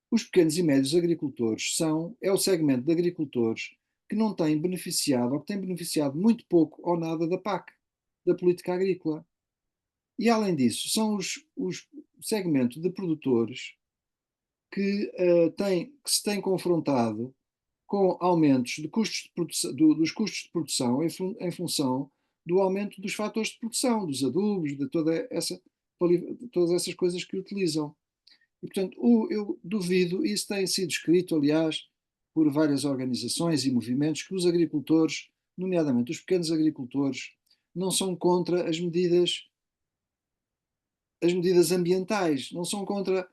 Os pequenos e médios agricultores é o segmento de agricultores que não tem beneficiado, ou que tem beneficiado muito pouco ou nada da PAC, da política agrícola. E além disso, são os segmento de produtores que se têm confrontado com aumentos de custos de produção, dos custos de produção em função do aumento dos fatores de produção, dos adubos, de todas essas coisas que utilizam. E, portanto, eu duvido, isso tem sido escrito, aliás, por várias organizações e movimentos, que os agricultores, nomeadamente os pequenos agricultores, não são contra as medidas ambientais, não são contra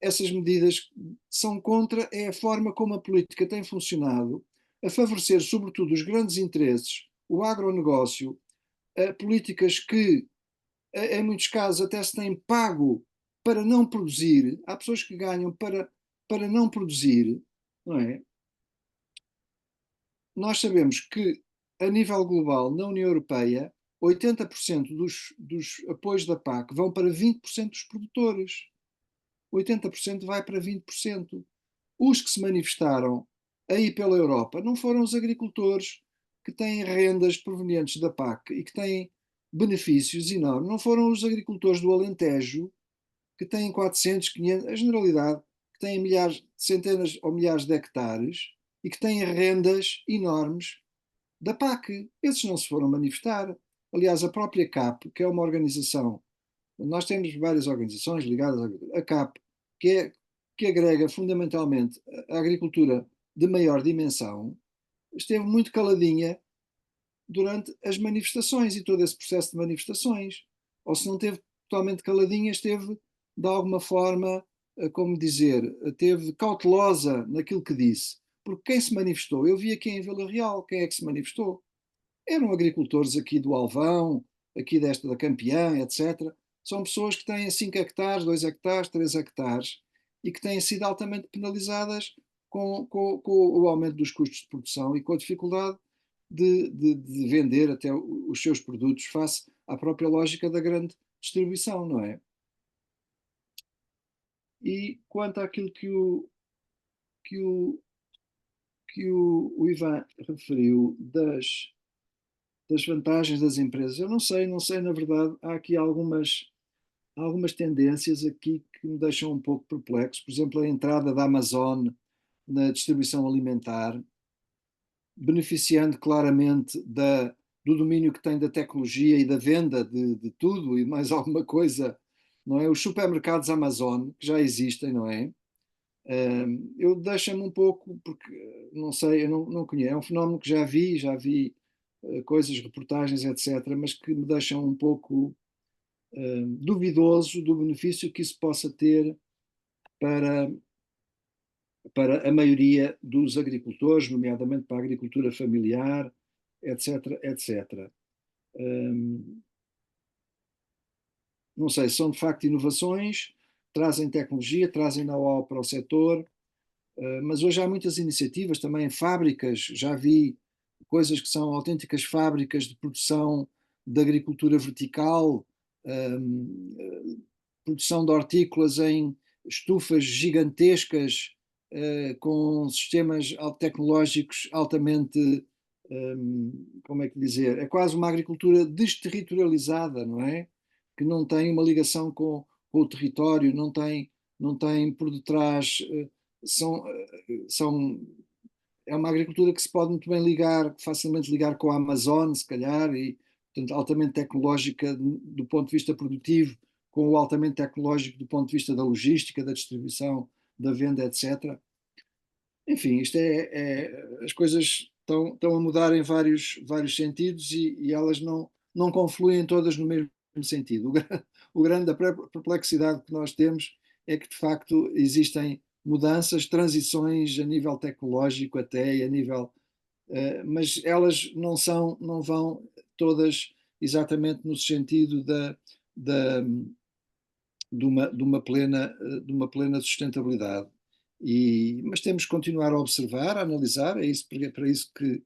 essas medidas, são contra a forma como a política tem funcionado, a favorecer sobretudo os grandes interesses, o agronegócio, políticas que, em muitos casos, até se têm pago para não produzir. Há pessoas que ganham para não produzir, não é? Nós sabemos que, a nível global, na União Europeia, 80% dos apoios da PAC vão para 20% dos produtores. 80% vai para 20%. Os que se manifestaram aí pela Europa não foram os agricultores que têm rendas provenientes da PAC e que têm benefícios enormes, não foram os agricultores do Alentejo que têm 400, 500, a generalidade, que têm milhares, centenas ou milhares de hectares e que têm rendas enormes da PAC. Esses não se foram manifestar. Aliás, a própria CAP, que é uma organização, nós temos várias organizações ligadas à CAP, que agrega fundamentalmente a agricultura de maior dimensão, esteve muito caladinha durante as manifestações e todo esse processo de manifestações. Ou se não esteve totalmente caladinha, esteve de alguma forma, como dizer, esteve cautelosa naquilo que disse. Porque quem se manifestou, eu vi aqui em Vila Real, quem é que se manifestou? Eram agricultores aqui do Alvão, aqui da Campeã, etc. São pessoas que têm 5 hectares, 2 hectares, 3 hectares e que têm sido altamente penalizadas com o aumento dos custos de produção e com a dificuldade de vender até os seus produtos face à própria lógica da grande distribuição, não é? E quanto àquilo que o Ivan referiu das vantagens das empresas, eu não sei, na verdade, há aqui algumas tendências aqui que me deixam um pouco perplexo. Por exemplo, a entrada da Amazon na distribuição alimentar, beneficiando claramente do domínio que tem da tecnologia e da venda de tudo e mais alguma coisa, não é? Os supermercados Amazon, que já existem, não é? Eu deixa-me um pouco, porque não sei, eu não conheço, é um fenómeno que já vi coisas, reportagens, etc., mas que me deixam um pouco duvidoso do benefício que isso possa ter para, para a maioria dos agricultores, nomeadamente para a agricultura familiar, etc., etc. Não sei, são de facto inovações, trazem tecnologia, trazem know-how para o setor, mas hoje há muitas iniciativas também, fábricas, já vi coisas que são autênticas fábricas de produção de agricultura vertical, produção de hortícolas em estufas gigantescas, com sistemas tecnológicos altamente, como é que dizer, é quase uma agricultura desterritorializada, não é? Que não tem uma ligação com o território, não tem por detrás, são, são é uma agricultura que se pode muito bem ligar, facilmente ligar com a Amazon, se calhar, e portanto altamente tecnológica do ponto de vista produtivo, com o altamente tecnológico do ponto de vista da logística, da distribuição, da venda, etc. Enfim, as coisas estão a mudar em vários sentidos e elas não confluem todas no mesmo sentido. O grande da perplexidade que nós temos é que, de facto, existem mudanças, transições a nível tecnológico até e a nível, mas elas não vão todas exatamente no sentido da, de uma plena sustentabilidade. Mas temos que continuar a observar, a analisar, para isso que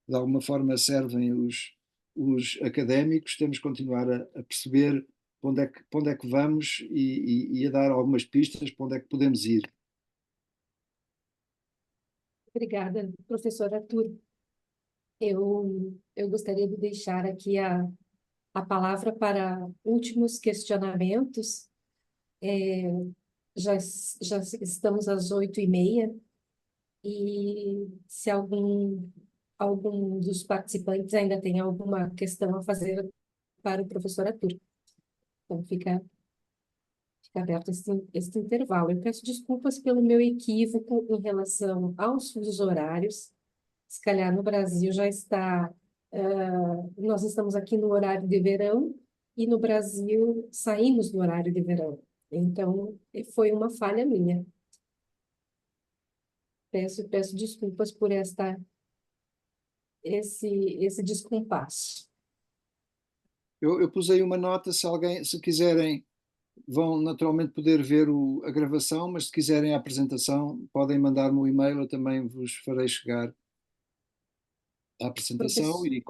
de alguma forma servem os académicos, temos que continuar a perceber para onde é que vamos e a dar algumas pistas para onde é que podemos ir. Obrigada, professor Arthur. Eu gostaria de deixar aqui a palavra para últimos questionamentos. Já estamos às 8h30 e se algum dos participantes ainda tem alguma questão a fazer para o professor Arthur. Então, fica aberto este intervalo. Eu peço desculpas pelo meu equívoco em relação aos fusos horários. Se calhar no Brasil já está... nós estamos aqui no horário de verão e no Brasil saímos do horário de verão. Então, foi uma falha minha. Peço desculpas por esse descompasso. Eu pus aí uma nota, se quiserem, vão naturalmente poder ver a gravação, mas se quiserem a apresentação, podem mandar-me um e-mail, eu também vos farei chegar a apresentação e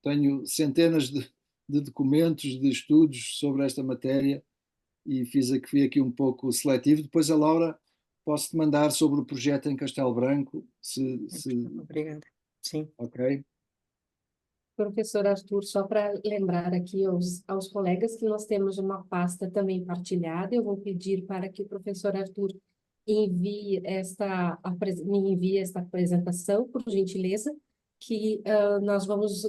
tenho centenas de documentos, de estudos sobre esta matéria e fui aqui um pouco seletivo. Depois a Laura posso-te mandar sobre o projeto em Castelo Branco, Obrigada. Sim. Ok. Professor Arthur, só para lembrar aqui aos colegas que nós temos uma pasta também partilhada, eu vou pedir para que o professor Arthur me envie esta apresentação, por gentileza, que nós vamos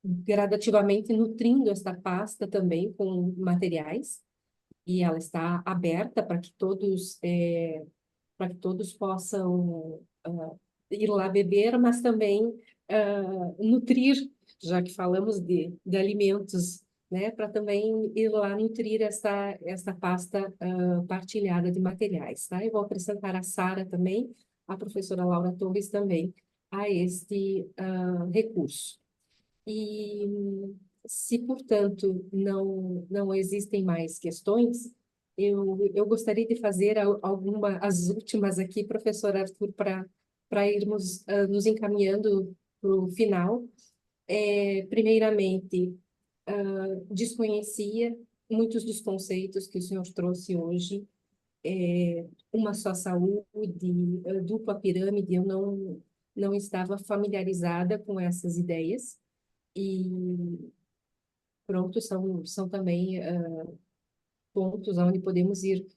gradativamente nutrindo esta pasta também com materiais, e ela está aberta para que todos possam ir lá beber, mas também nutrir, já que falamos de alimentos, né, para também ir lá nutrir esta pasta partilhada de materiais, tá? Eu vou apresentar a Sara também, a professora Laura Torres também, a este recurso. E se, portanto, não existem mais questões, eu gostaria de fazer as últimas aqui, professor Arthur, para irmos nos encaminhando para o final. Primeiramente, desconhecia muitos dos conceitos que o senhor trouxe hoje, uma só saúde, dupla pirâmide, eu não estava familiarizada com essas ideias, e pronto, são também pontos onde podemos ir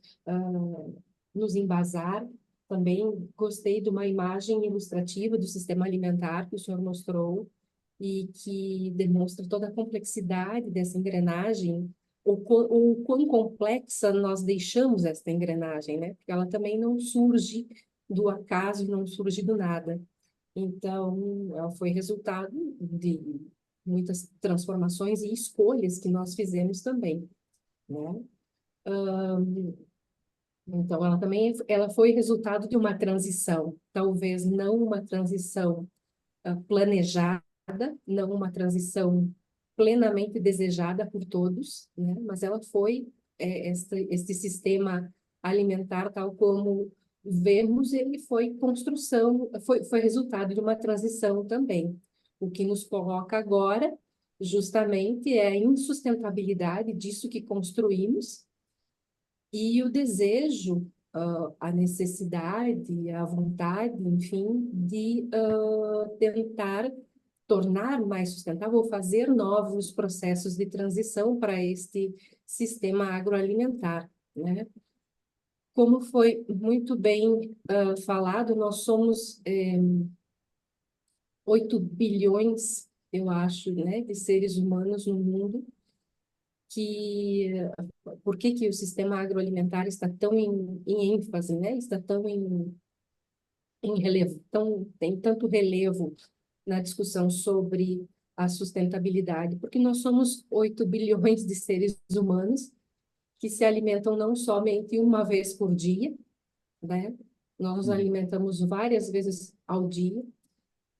nos embasar. Também gostei de uma imagem ilustrativa do sistema alimentar que o senhor mostrou e que demonstra toda a complexidade dessa engrenagem, o quão complexa nós deixamos essa engrenagem, né? Porque ela também não surge do acaso, não surge do nada. Então, ela foi resultado de muitas transformações e escolhas que nós fizemos também, né? Então, ela foi resultado de uma transição, talvez não uma transição planejada, não uma transição plenamente desejada por todos, né? Mas ela foi, este sistema alimentar, tal como vemos, ele foi construção, foi resultado de uma transição também. O que nos coloca agora, justamente, é a insustentabilidade disso que construímos e o desejo, a necessidade, a vontade, enfim, de tentar tornar mais sustentável ou fazer novos processos de transição para este sistema agroalimentar, né? Como foi muito bem falado, nós somos 8 bilhões, eu acho, né, de seres humanos no mundo. Por que o sistema agroalimentar está tão em ênfase, né? Está tão em relevo, tem tanto relevo na discussão sobre a sustentabilidade? Porque nós somos 8 bilhões de seres humanos que se alimentam não somente uma vez por dia, né? Nós nos alimentamos várias vezes ao dia.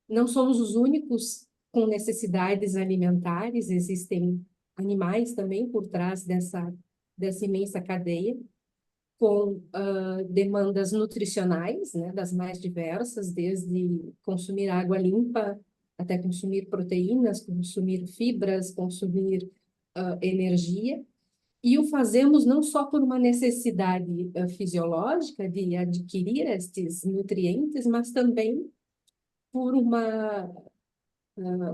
Não somos os únicos com necessidades alimentares, existem animais também por trás dessa imensa cadeia, com demandas nutricionais, né, das mais diversas, desde consumir água limpa até consumir proteínas, consumir fibras, consumir energia. E o fazemos não só por uma necessidade fisiológica de adquirir estes nutrientes, mas também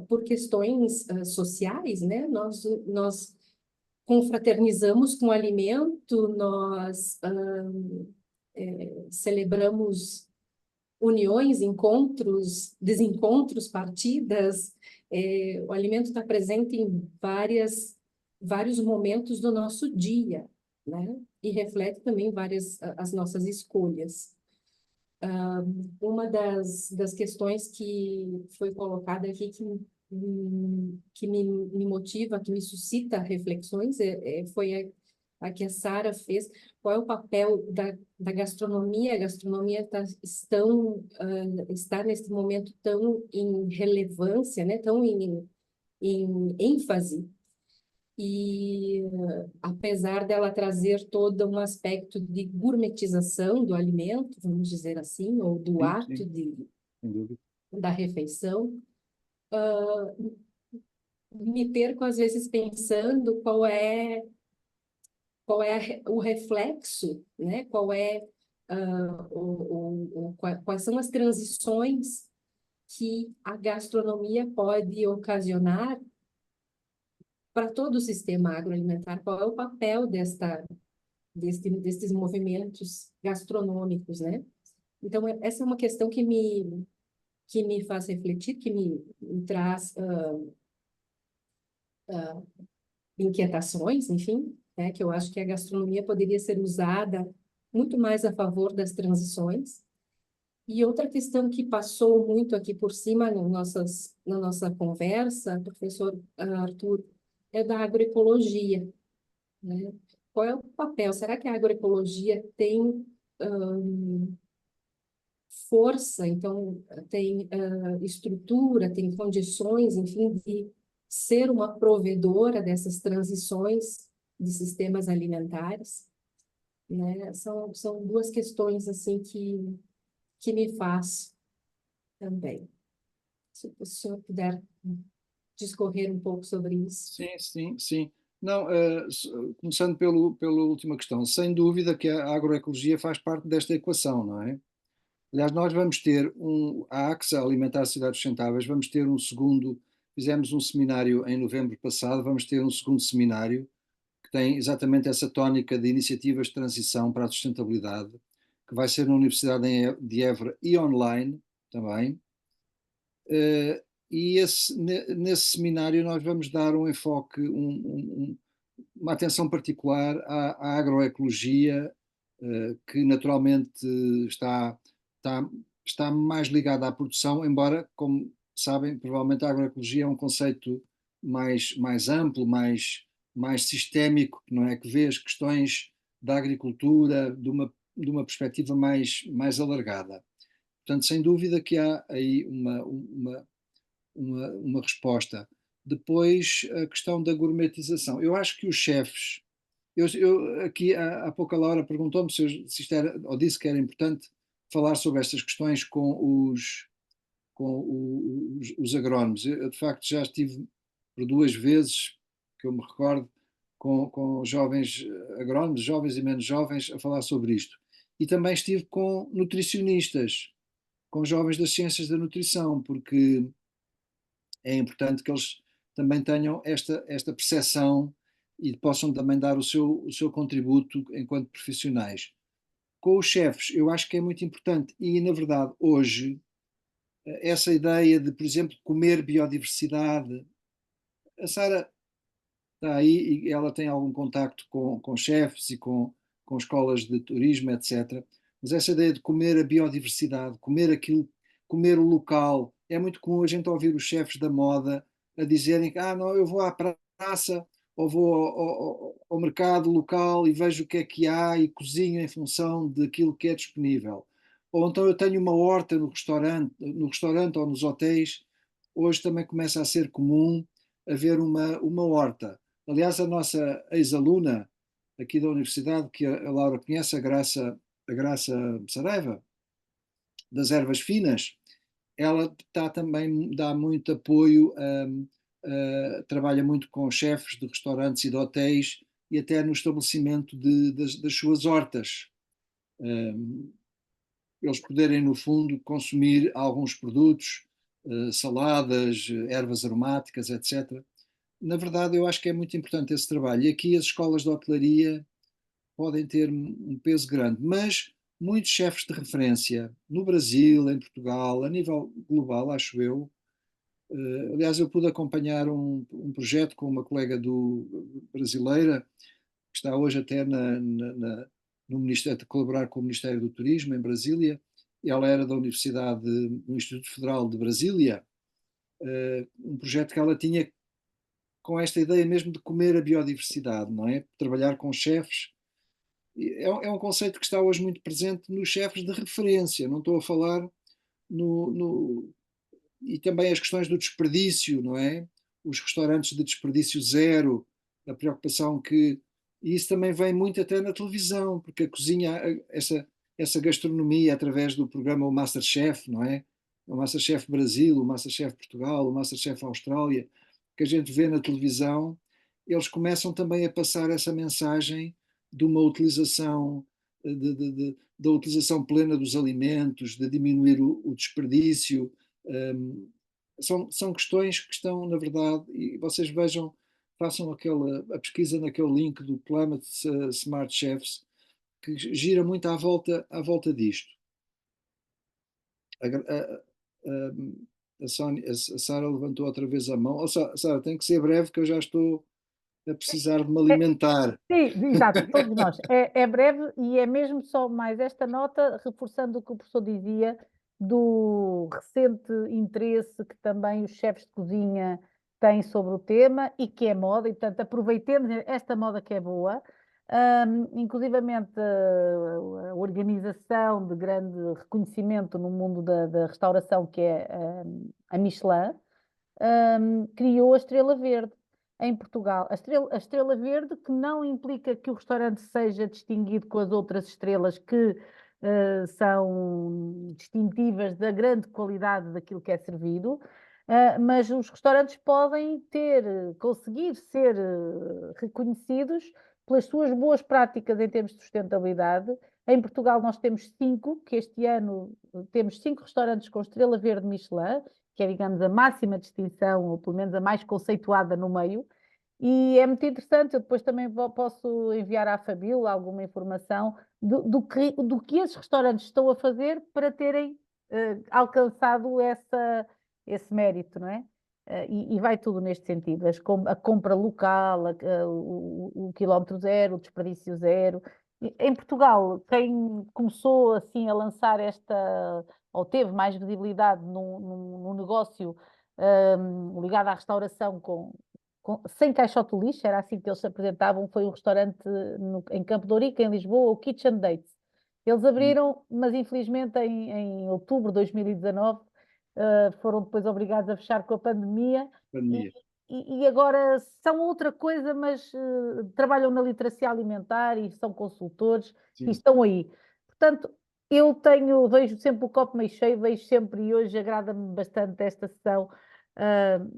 por questões sociais, né? Nós confraternizamos com o alimento, nós celebramos uniões, encontros, desencontros, partidas. O alimento está presente em vários momentos do nosso dia, né? E reflete também as nossas escolhas. Uma das questões que foi colocada aqui que me motiva, que me suscita reflexões, foi a que a Sara fez. Qual é o papel da gastronomia? A gastronomia está nesse momento tão em relevância, né? Tão em ênfase. E apesar dela trazer todo um aspecto de gourmetização do alimento, vamos dizer assim, ou do ato sem dúvida. da refeição, me perco às vezes pensando qual é o reflexo, né? Quais são as transições que a gastronomia pode ocasionar para todo o sistema agroalimentar. Qual é o papel destes movimentos gastronômicos, né? Então, essa é uma questão que me faz refletir, que me traz inquietações, enfim, né? Que eu acho que a gastronomia poderia ser usada muito mais a favor das transições. E outra questão que passou muito aqui por cima na nossa conversa, professor Arthur, é da agroecologia, né? Qual é o papel? Será que a agroecologia tem força, então tem estrutura, tem condições, enfim, de ser uma provedora dessas transições de sistemas alimentares, né? São duas questões assim que me faz também. Se o senhor puder discorrer um pouco sobre isso. Sim. Não, começando pela última questão, sem dúvida que a agroecologia faz parte desta equação, não é? Aliás, nós vamos ter a AXA, Alimentar Cidades Sustentáveis, vamos ter um segundo, fizemos um seminário em novembro passado, vamos ter um segundo seminário que tem exatamente essa tónica de iniciativas de transição para a sustentabilidade, que vai ser na Universidade de Évora e online também. E nesse seminário nós vamos dar um enfoque, uma atenção particular à agroecologia, que naturalmente está mais ligada à produção, embora, como sabem, provavelmente a agroecologia é um conceito mais amplo, mais sistémico, não é? Que vê as questões da agricultura de uma perspectiva mais alargada. Portanto, sem dúvida que há aí uma resposta. Depois, a questão da gourmetização. Eu acho que os chefes. Aqui há pouco a Laura perguntou-me se isto era, ou disse que era importante falar sobre estas questões com os agrónomos. Eu, de facto, já estive por 2 vezes, que eu me recordo, com jovens agrónomos, jovens e menos jovens, a falar sobre isto. E também estive com nutricionistas, com jovens das ciências da nutrição, porque é importante que eles também tenham esta percepção e possam também dar o seu contributo enquanto profissionais. Com os chefes, eu acho que é muito importante e, na verdade, hoje, essa ideia de, por exemplo, comer biodiversidade, a Sara está aí e ela tem algum contacto com chefes e com escolas de turismo, etc. Mas essa ideia de comer a biodiversidade, comer aquilo, comer o local, é muito comum a gente ouvir os chefes da moda a dizerem que não, eu vou à praça ou vou ao mercado local e vejo o que é que há e cozinho em função daquilo que é disponível. Ou então eu tenho uma horta no restaurante ou nos hotéis. Hoje também começa a ser comum haver uma horta. Aliás, a nossa ex-aluna aqui da universidade, que a Laura conhece, a Graça Saraiva, das ervas finas, ela também dá muito apoio, trabalha muito com chefes de restaurantes e de hotéis e até no estabelecimento das suas hortas. Eles poderem, no fundo, consumir alguns produtos, saladas, ervas aromáticas, etc. Na verdade, eu acho que é muito importante esse trabalho. E aqui as escolas de hotelaria podem ter um peso grande, mas muitos chefes de referência no Brasil, em Portugal, a nível global, acho eu. Aliás, eu pude acompanhar um projeto com uma colega brasileira, que está hoje até no Ministério, a colaborar com o Ministério do Turismo em Brasília. Ela era da Universidade, do Instituto Federal de Brasília, um projeto que ela tinha com esta ideia mesmo de comer a biodiversidade, não é? Trabalhar com chefes. É um conceito que está hoje muito presente nos chefes de referência, não estou a falar e também as questões do desperdício, não é? Os restaurantes de desperdício zero, a preocupação e isso também vem muito até na televisão, porque a cozinha, essa gastronomia através do programa O Masterchef, não é? O Masterchef Brasil, o Masterchef Portugal, o Masterchef Austrália, que a gente vê na televisão, eles começam também a passar essa mensagem de uma utilização, da utilização plena dos alimentos, de diminuir o desperdício. São questões que estão, na verdade, e vocês vejam, façam a pesquisa naquele link do Climate Smart Chefs, que gira muito à volta disto. A Sara levantou outra vez a mão. Sara, tem que ser breve, que eu já estou a precisar de me alimentar. Sim, exato, todos nós. É breve e é mesmo só mais esta nota, reforçando o que o professor dizia, do recente interesse que também os chefes de cozinha têm sobre o tema e que é moda, e portanto aproveitemos esta moda que é boa. Inclusivamente a organização de grande reconhecimento no mundo da restauração, que é a Michelin, criou a Estrela Verde em Portugal. A Estrela Verde, que não implica que o restaurante seja distinguido com as outras estrelas que são distintivas da grande qualidade daquilo que é servido, mas os restaurantes podem conseguir ser reconhecidos pelas suas boas práticas em termos de sustentabilidade. Em Portugal nós temos 5, que este ano temos 5 restaurantes com estrela verde Michelin, que é, digamos, a máxima distinção, ou pelo menos a mais conceituada no meio, e é muito interessante. Eu depois também posso enviar à Fabíola alguma informação do que esses restaurantes estão a fazer para terem alcançado esse mérito, não é? E vai tudo neste sentido, a compra local, o quilómetro zero, o desperdício zero. Em Portugal, quem começou assim a lançar ou teve mais visibilidade num negócio ligado à restauração sem caixote de lixo, era assim que eles se apresentavam, foi um restaurante em Campo de Ourique, em Lisboa, o Kitchen Dates. Eles abriram, mas infelizmente em outubro de 2019 foram depois obrigados a fechar com a pandemia. E agora são outra coisa, mas trabalham na literacia alimentar e são consultores. Sim. E estão aí. Portanto, vejo sempre o copo meio cheio, vejo sempre, e hoje agrada-me bastante esta sessão,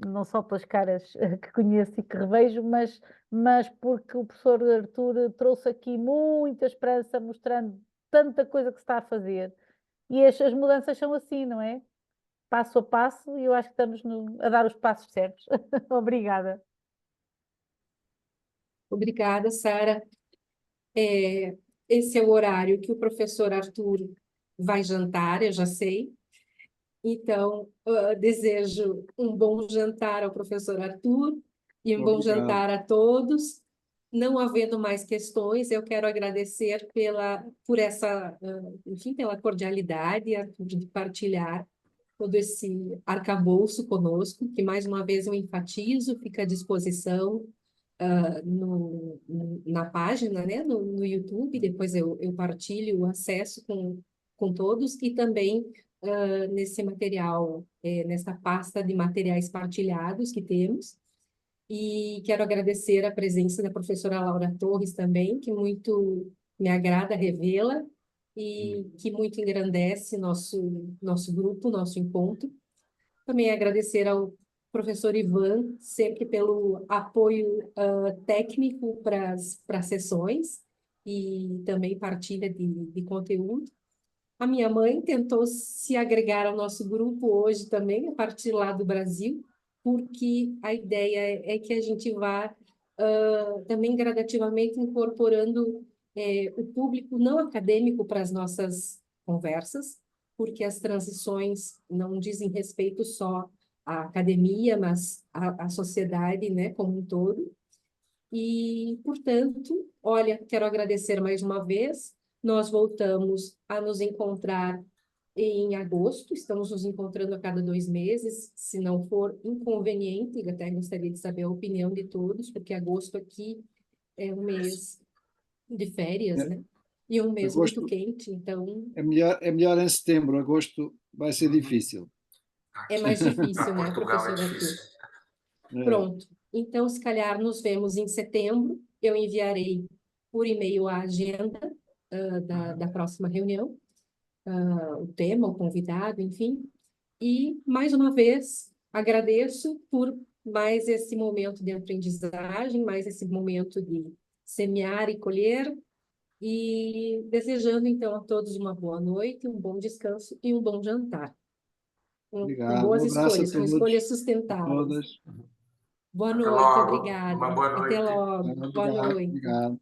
não só pelas caras que conheço e que revejo, mas porque o professor Artur trouxe aqui muita esperança, mostrando tanta coisa que se está a fazer. E as mudanças são assim, não é? Passo a passo, e eu acho que estamos a dar os passos certos. Obrigada. Obrigada, Sara. Esse é o horário que o professor Artur vai jantar, eu já sei. Então, desejo um bom jantar ao professor Artur e um bom jantar a todos. Não havendo mais questões, eu quero agradecer por essa, enfim, pela cordialidade, Artur, de partilhar todo esse arcabouço conosco, que mais uma vez eu enfatizo, fica à disposição na página, né, no YouTube, depois eu partilho o acesso com todos, e também nesse material, nessa pasta de materiais partilhados que temos. E quero agradecer a presença da professora Laura Torres também, que muito me agrada revê-la e que muito engrandece nosso grupo, nosso encontro. Também agradecer ao professor Ivan, sempre pelo apoio técnico para as sessões e também partilha de conteúdo. A minha mãe tentou se agregar ao nosso grupo hoje também, a partir lá do Brasil, porque a ideia é que a gente vá também gradativamente incorporando o público não acadêmico para as nossas conversas, porque as transições não dizem respeito só à academia, mas à sociedade, né, como um todo. E, portanto, olha, quero agradecer mais uma vez. Nós voltamos a nos encontrar em agosto, estamos nos encontrando a cada 2 meses, se não for inconveniente, eu até gostaria de saber a opinião de todos, porque agosto aqui é um mês de férias, né? E um mês agosto, muito quente, então... É melhor em setembro, agosto vai ser difícil. É mais difícil, né, Portugal professor é Artur? difícil. Pronto. Então, se calhar nos vemos em setembro. Eu enviarei por e-mail a agenda da próxima reunião, o tema, o convidado, enfim. E, mais uma vez, agradeço por mais esse momento de aprendizagem, mais esse momento de semear e colher, e desejando, então, a todos uma boa noite, um bom descanso e um bom jantar. Com Obrigado. boas Um abraço escolhas, a com todos, escolhas a sustentáveis. todas. Boa Até noite, logo. obrigada. Uma boa Até noite. logo. Boa Obrigado. noite. Obrigado.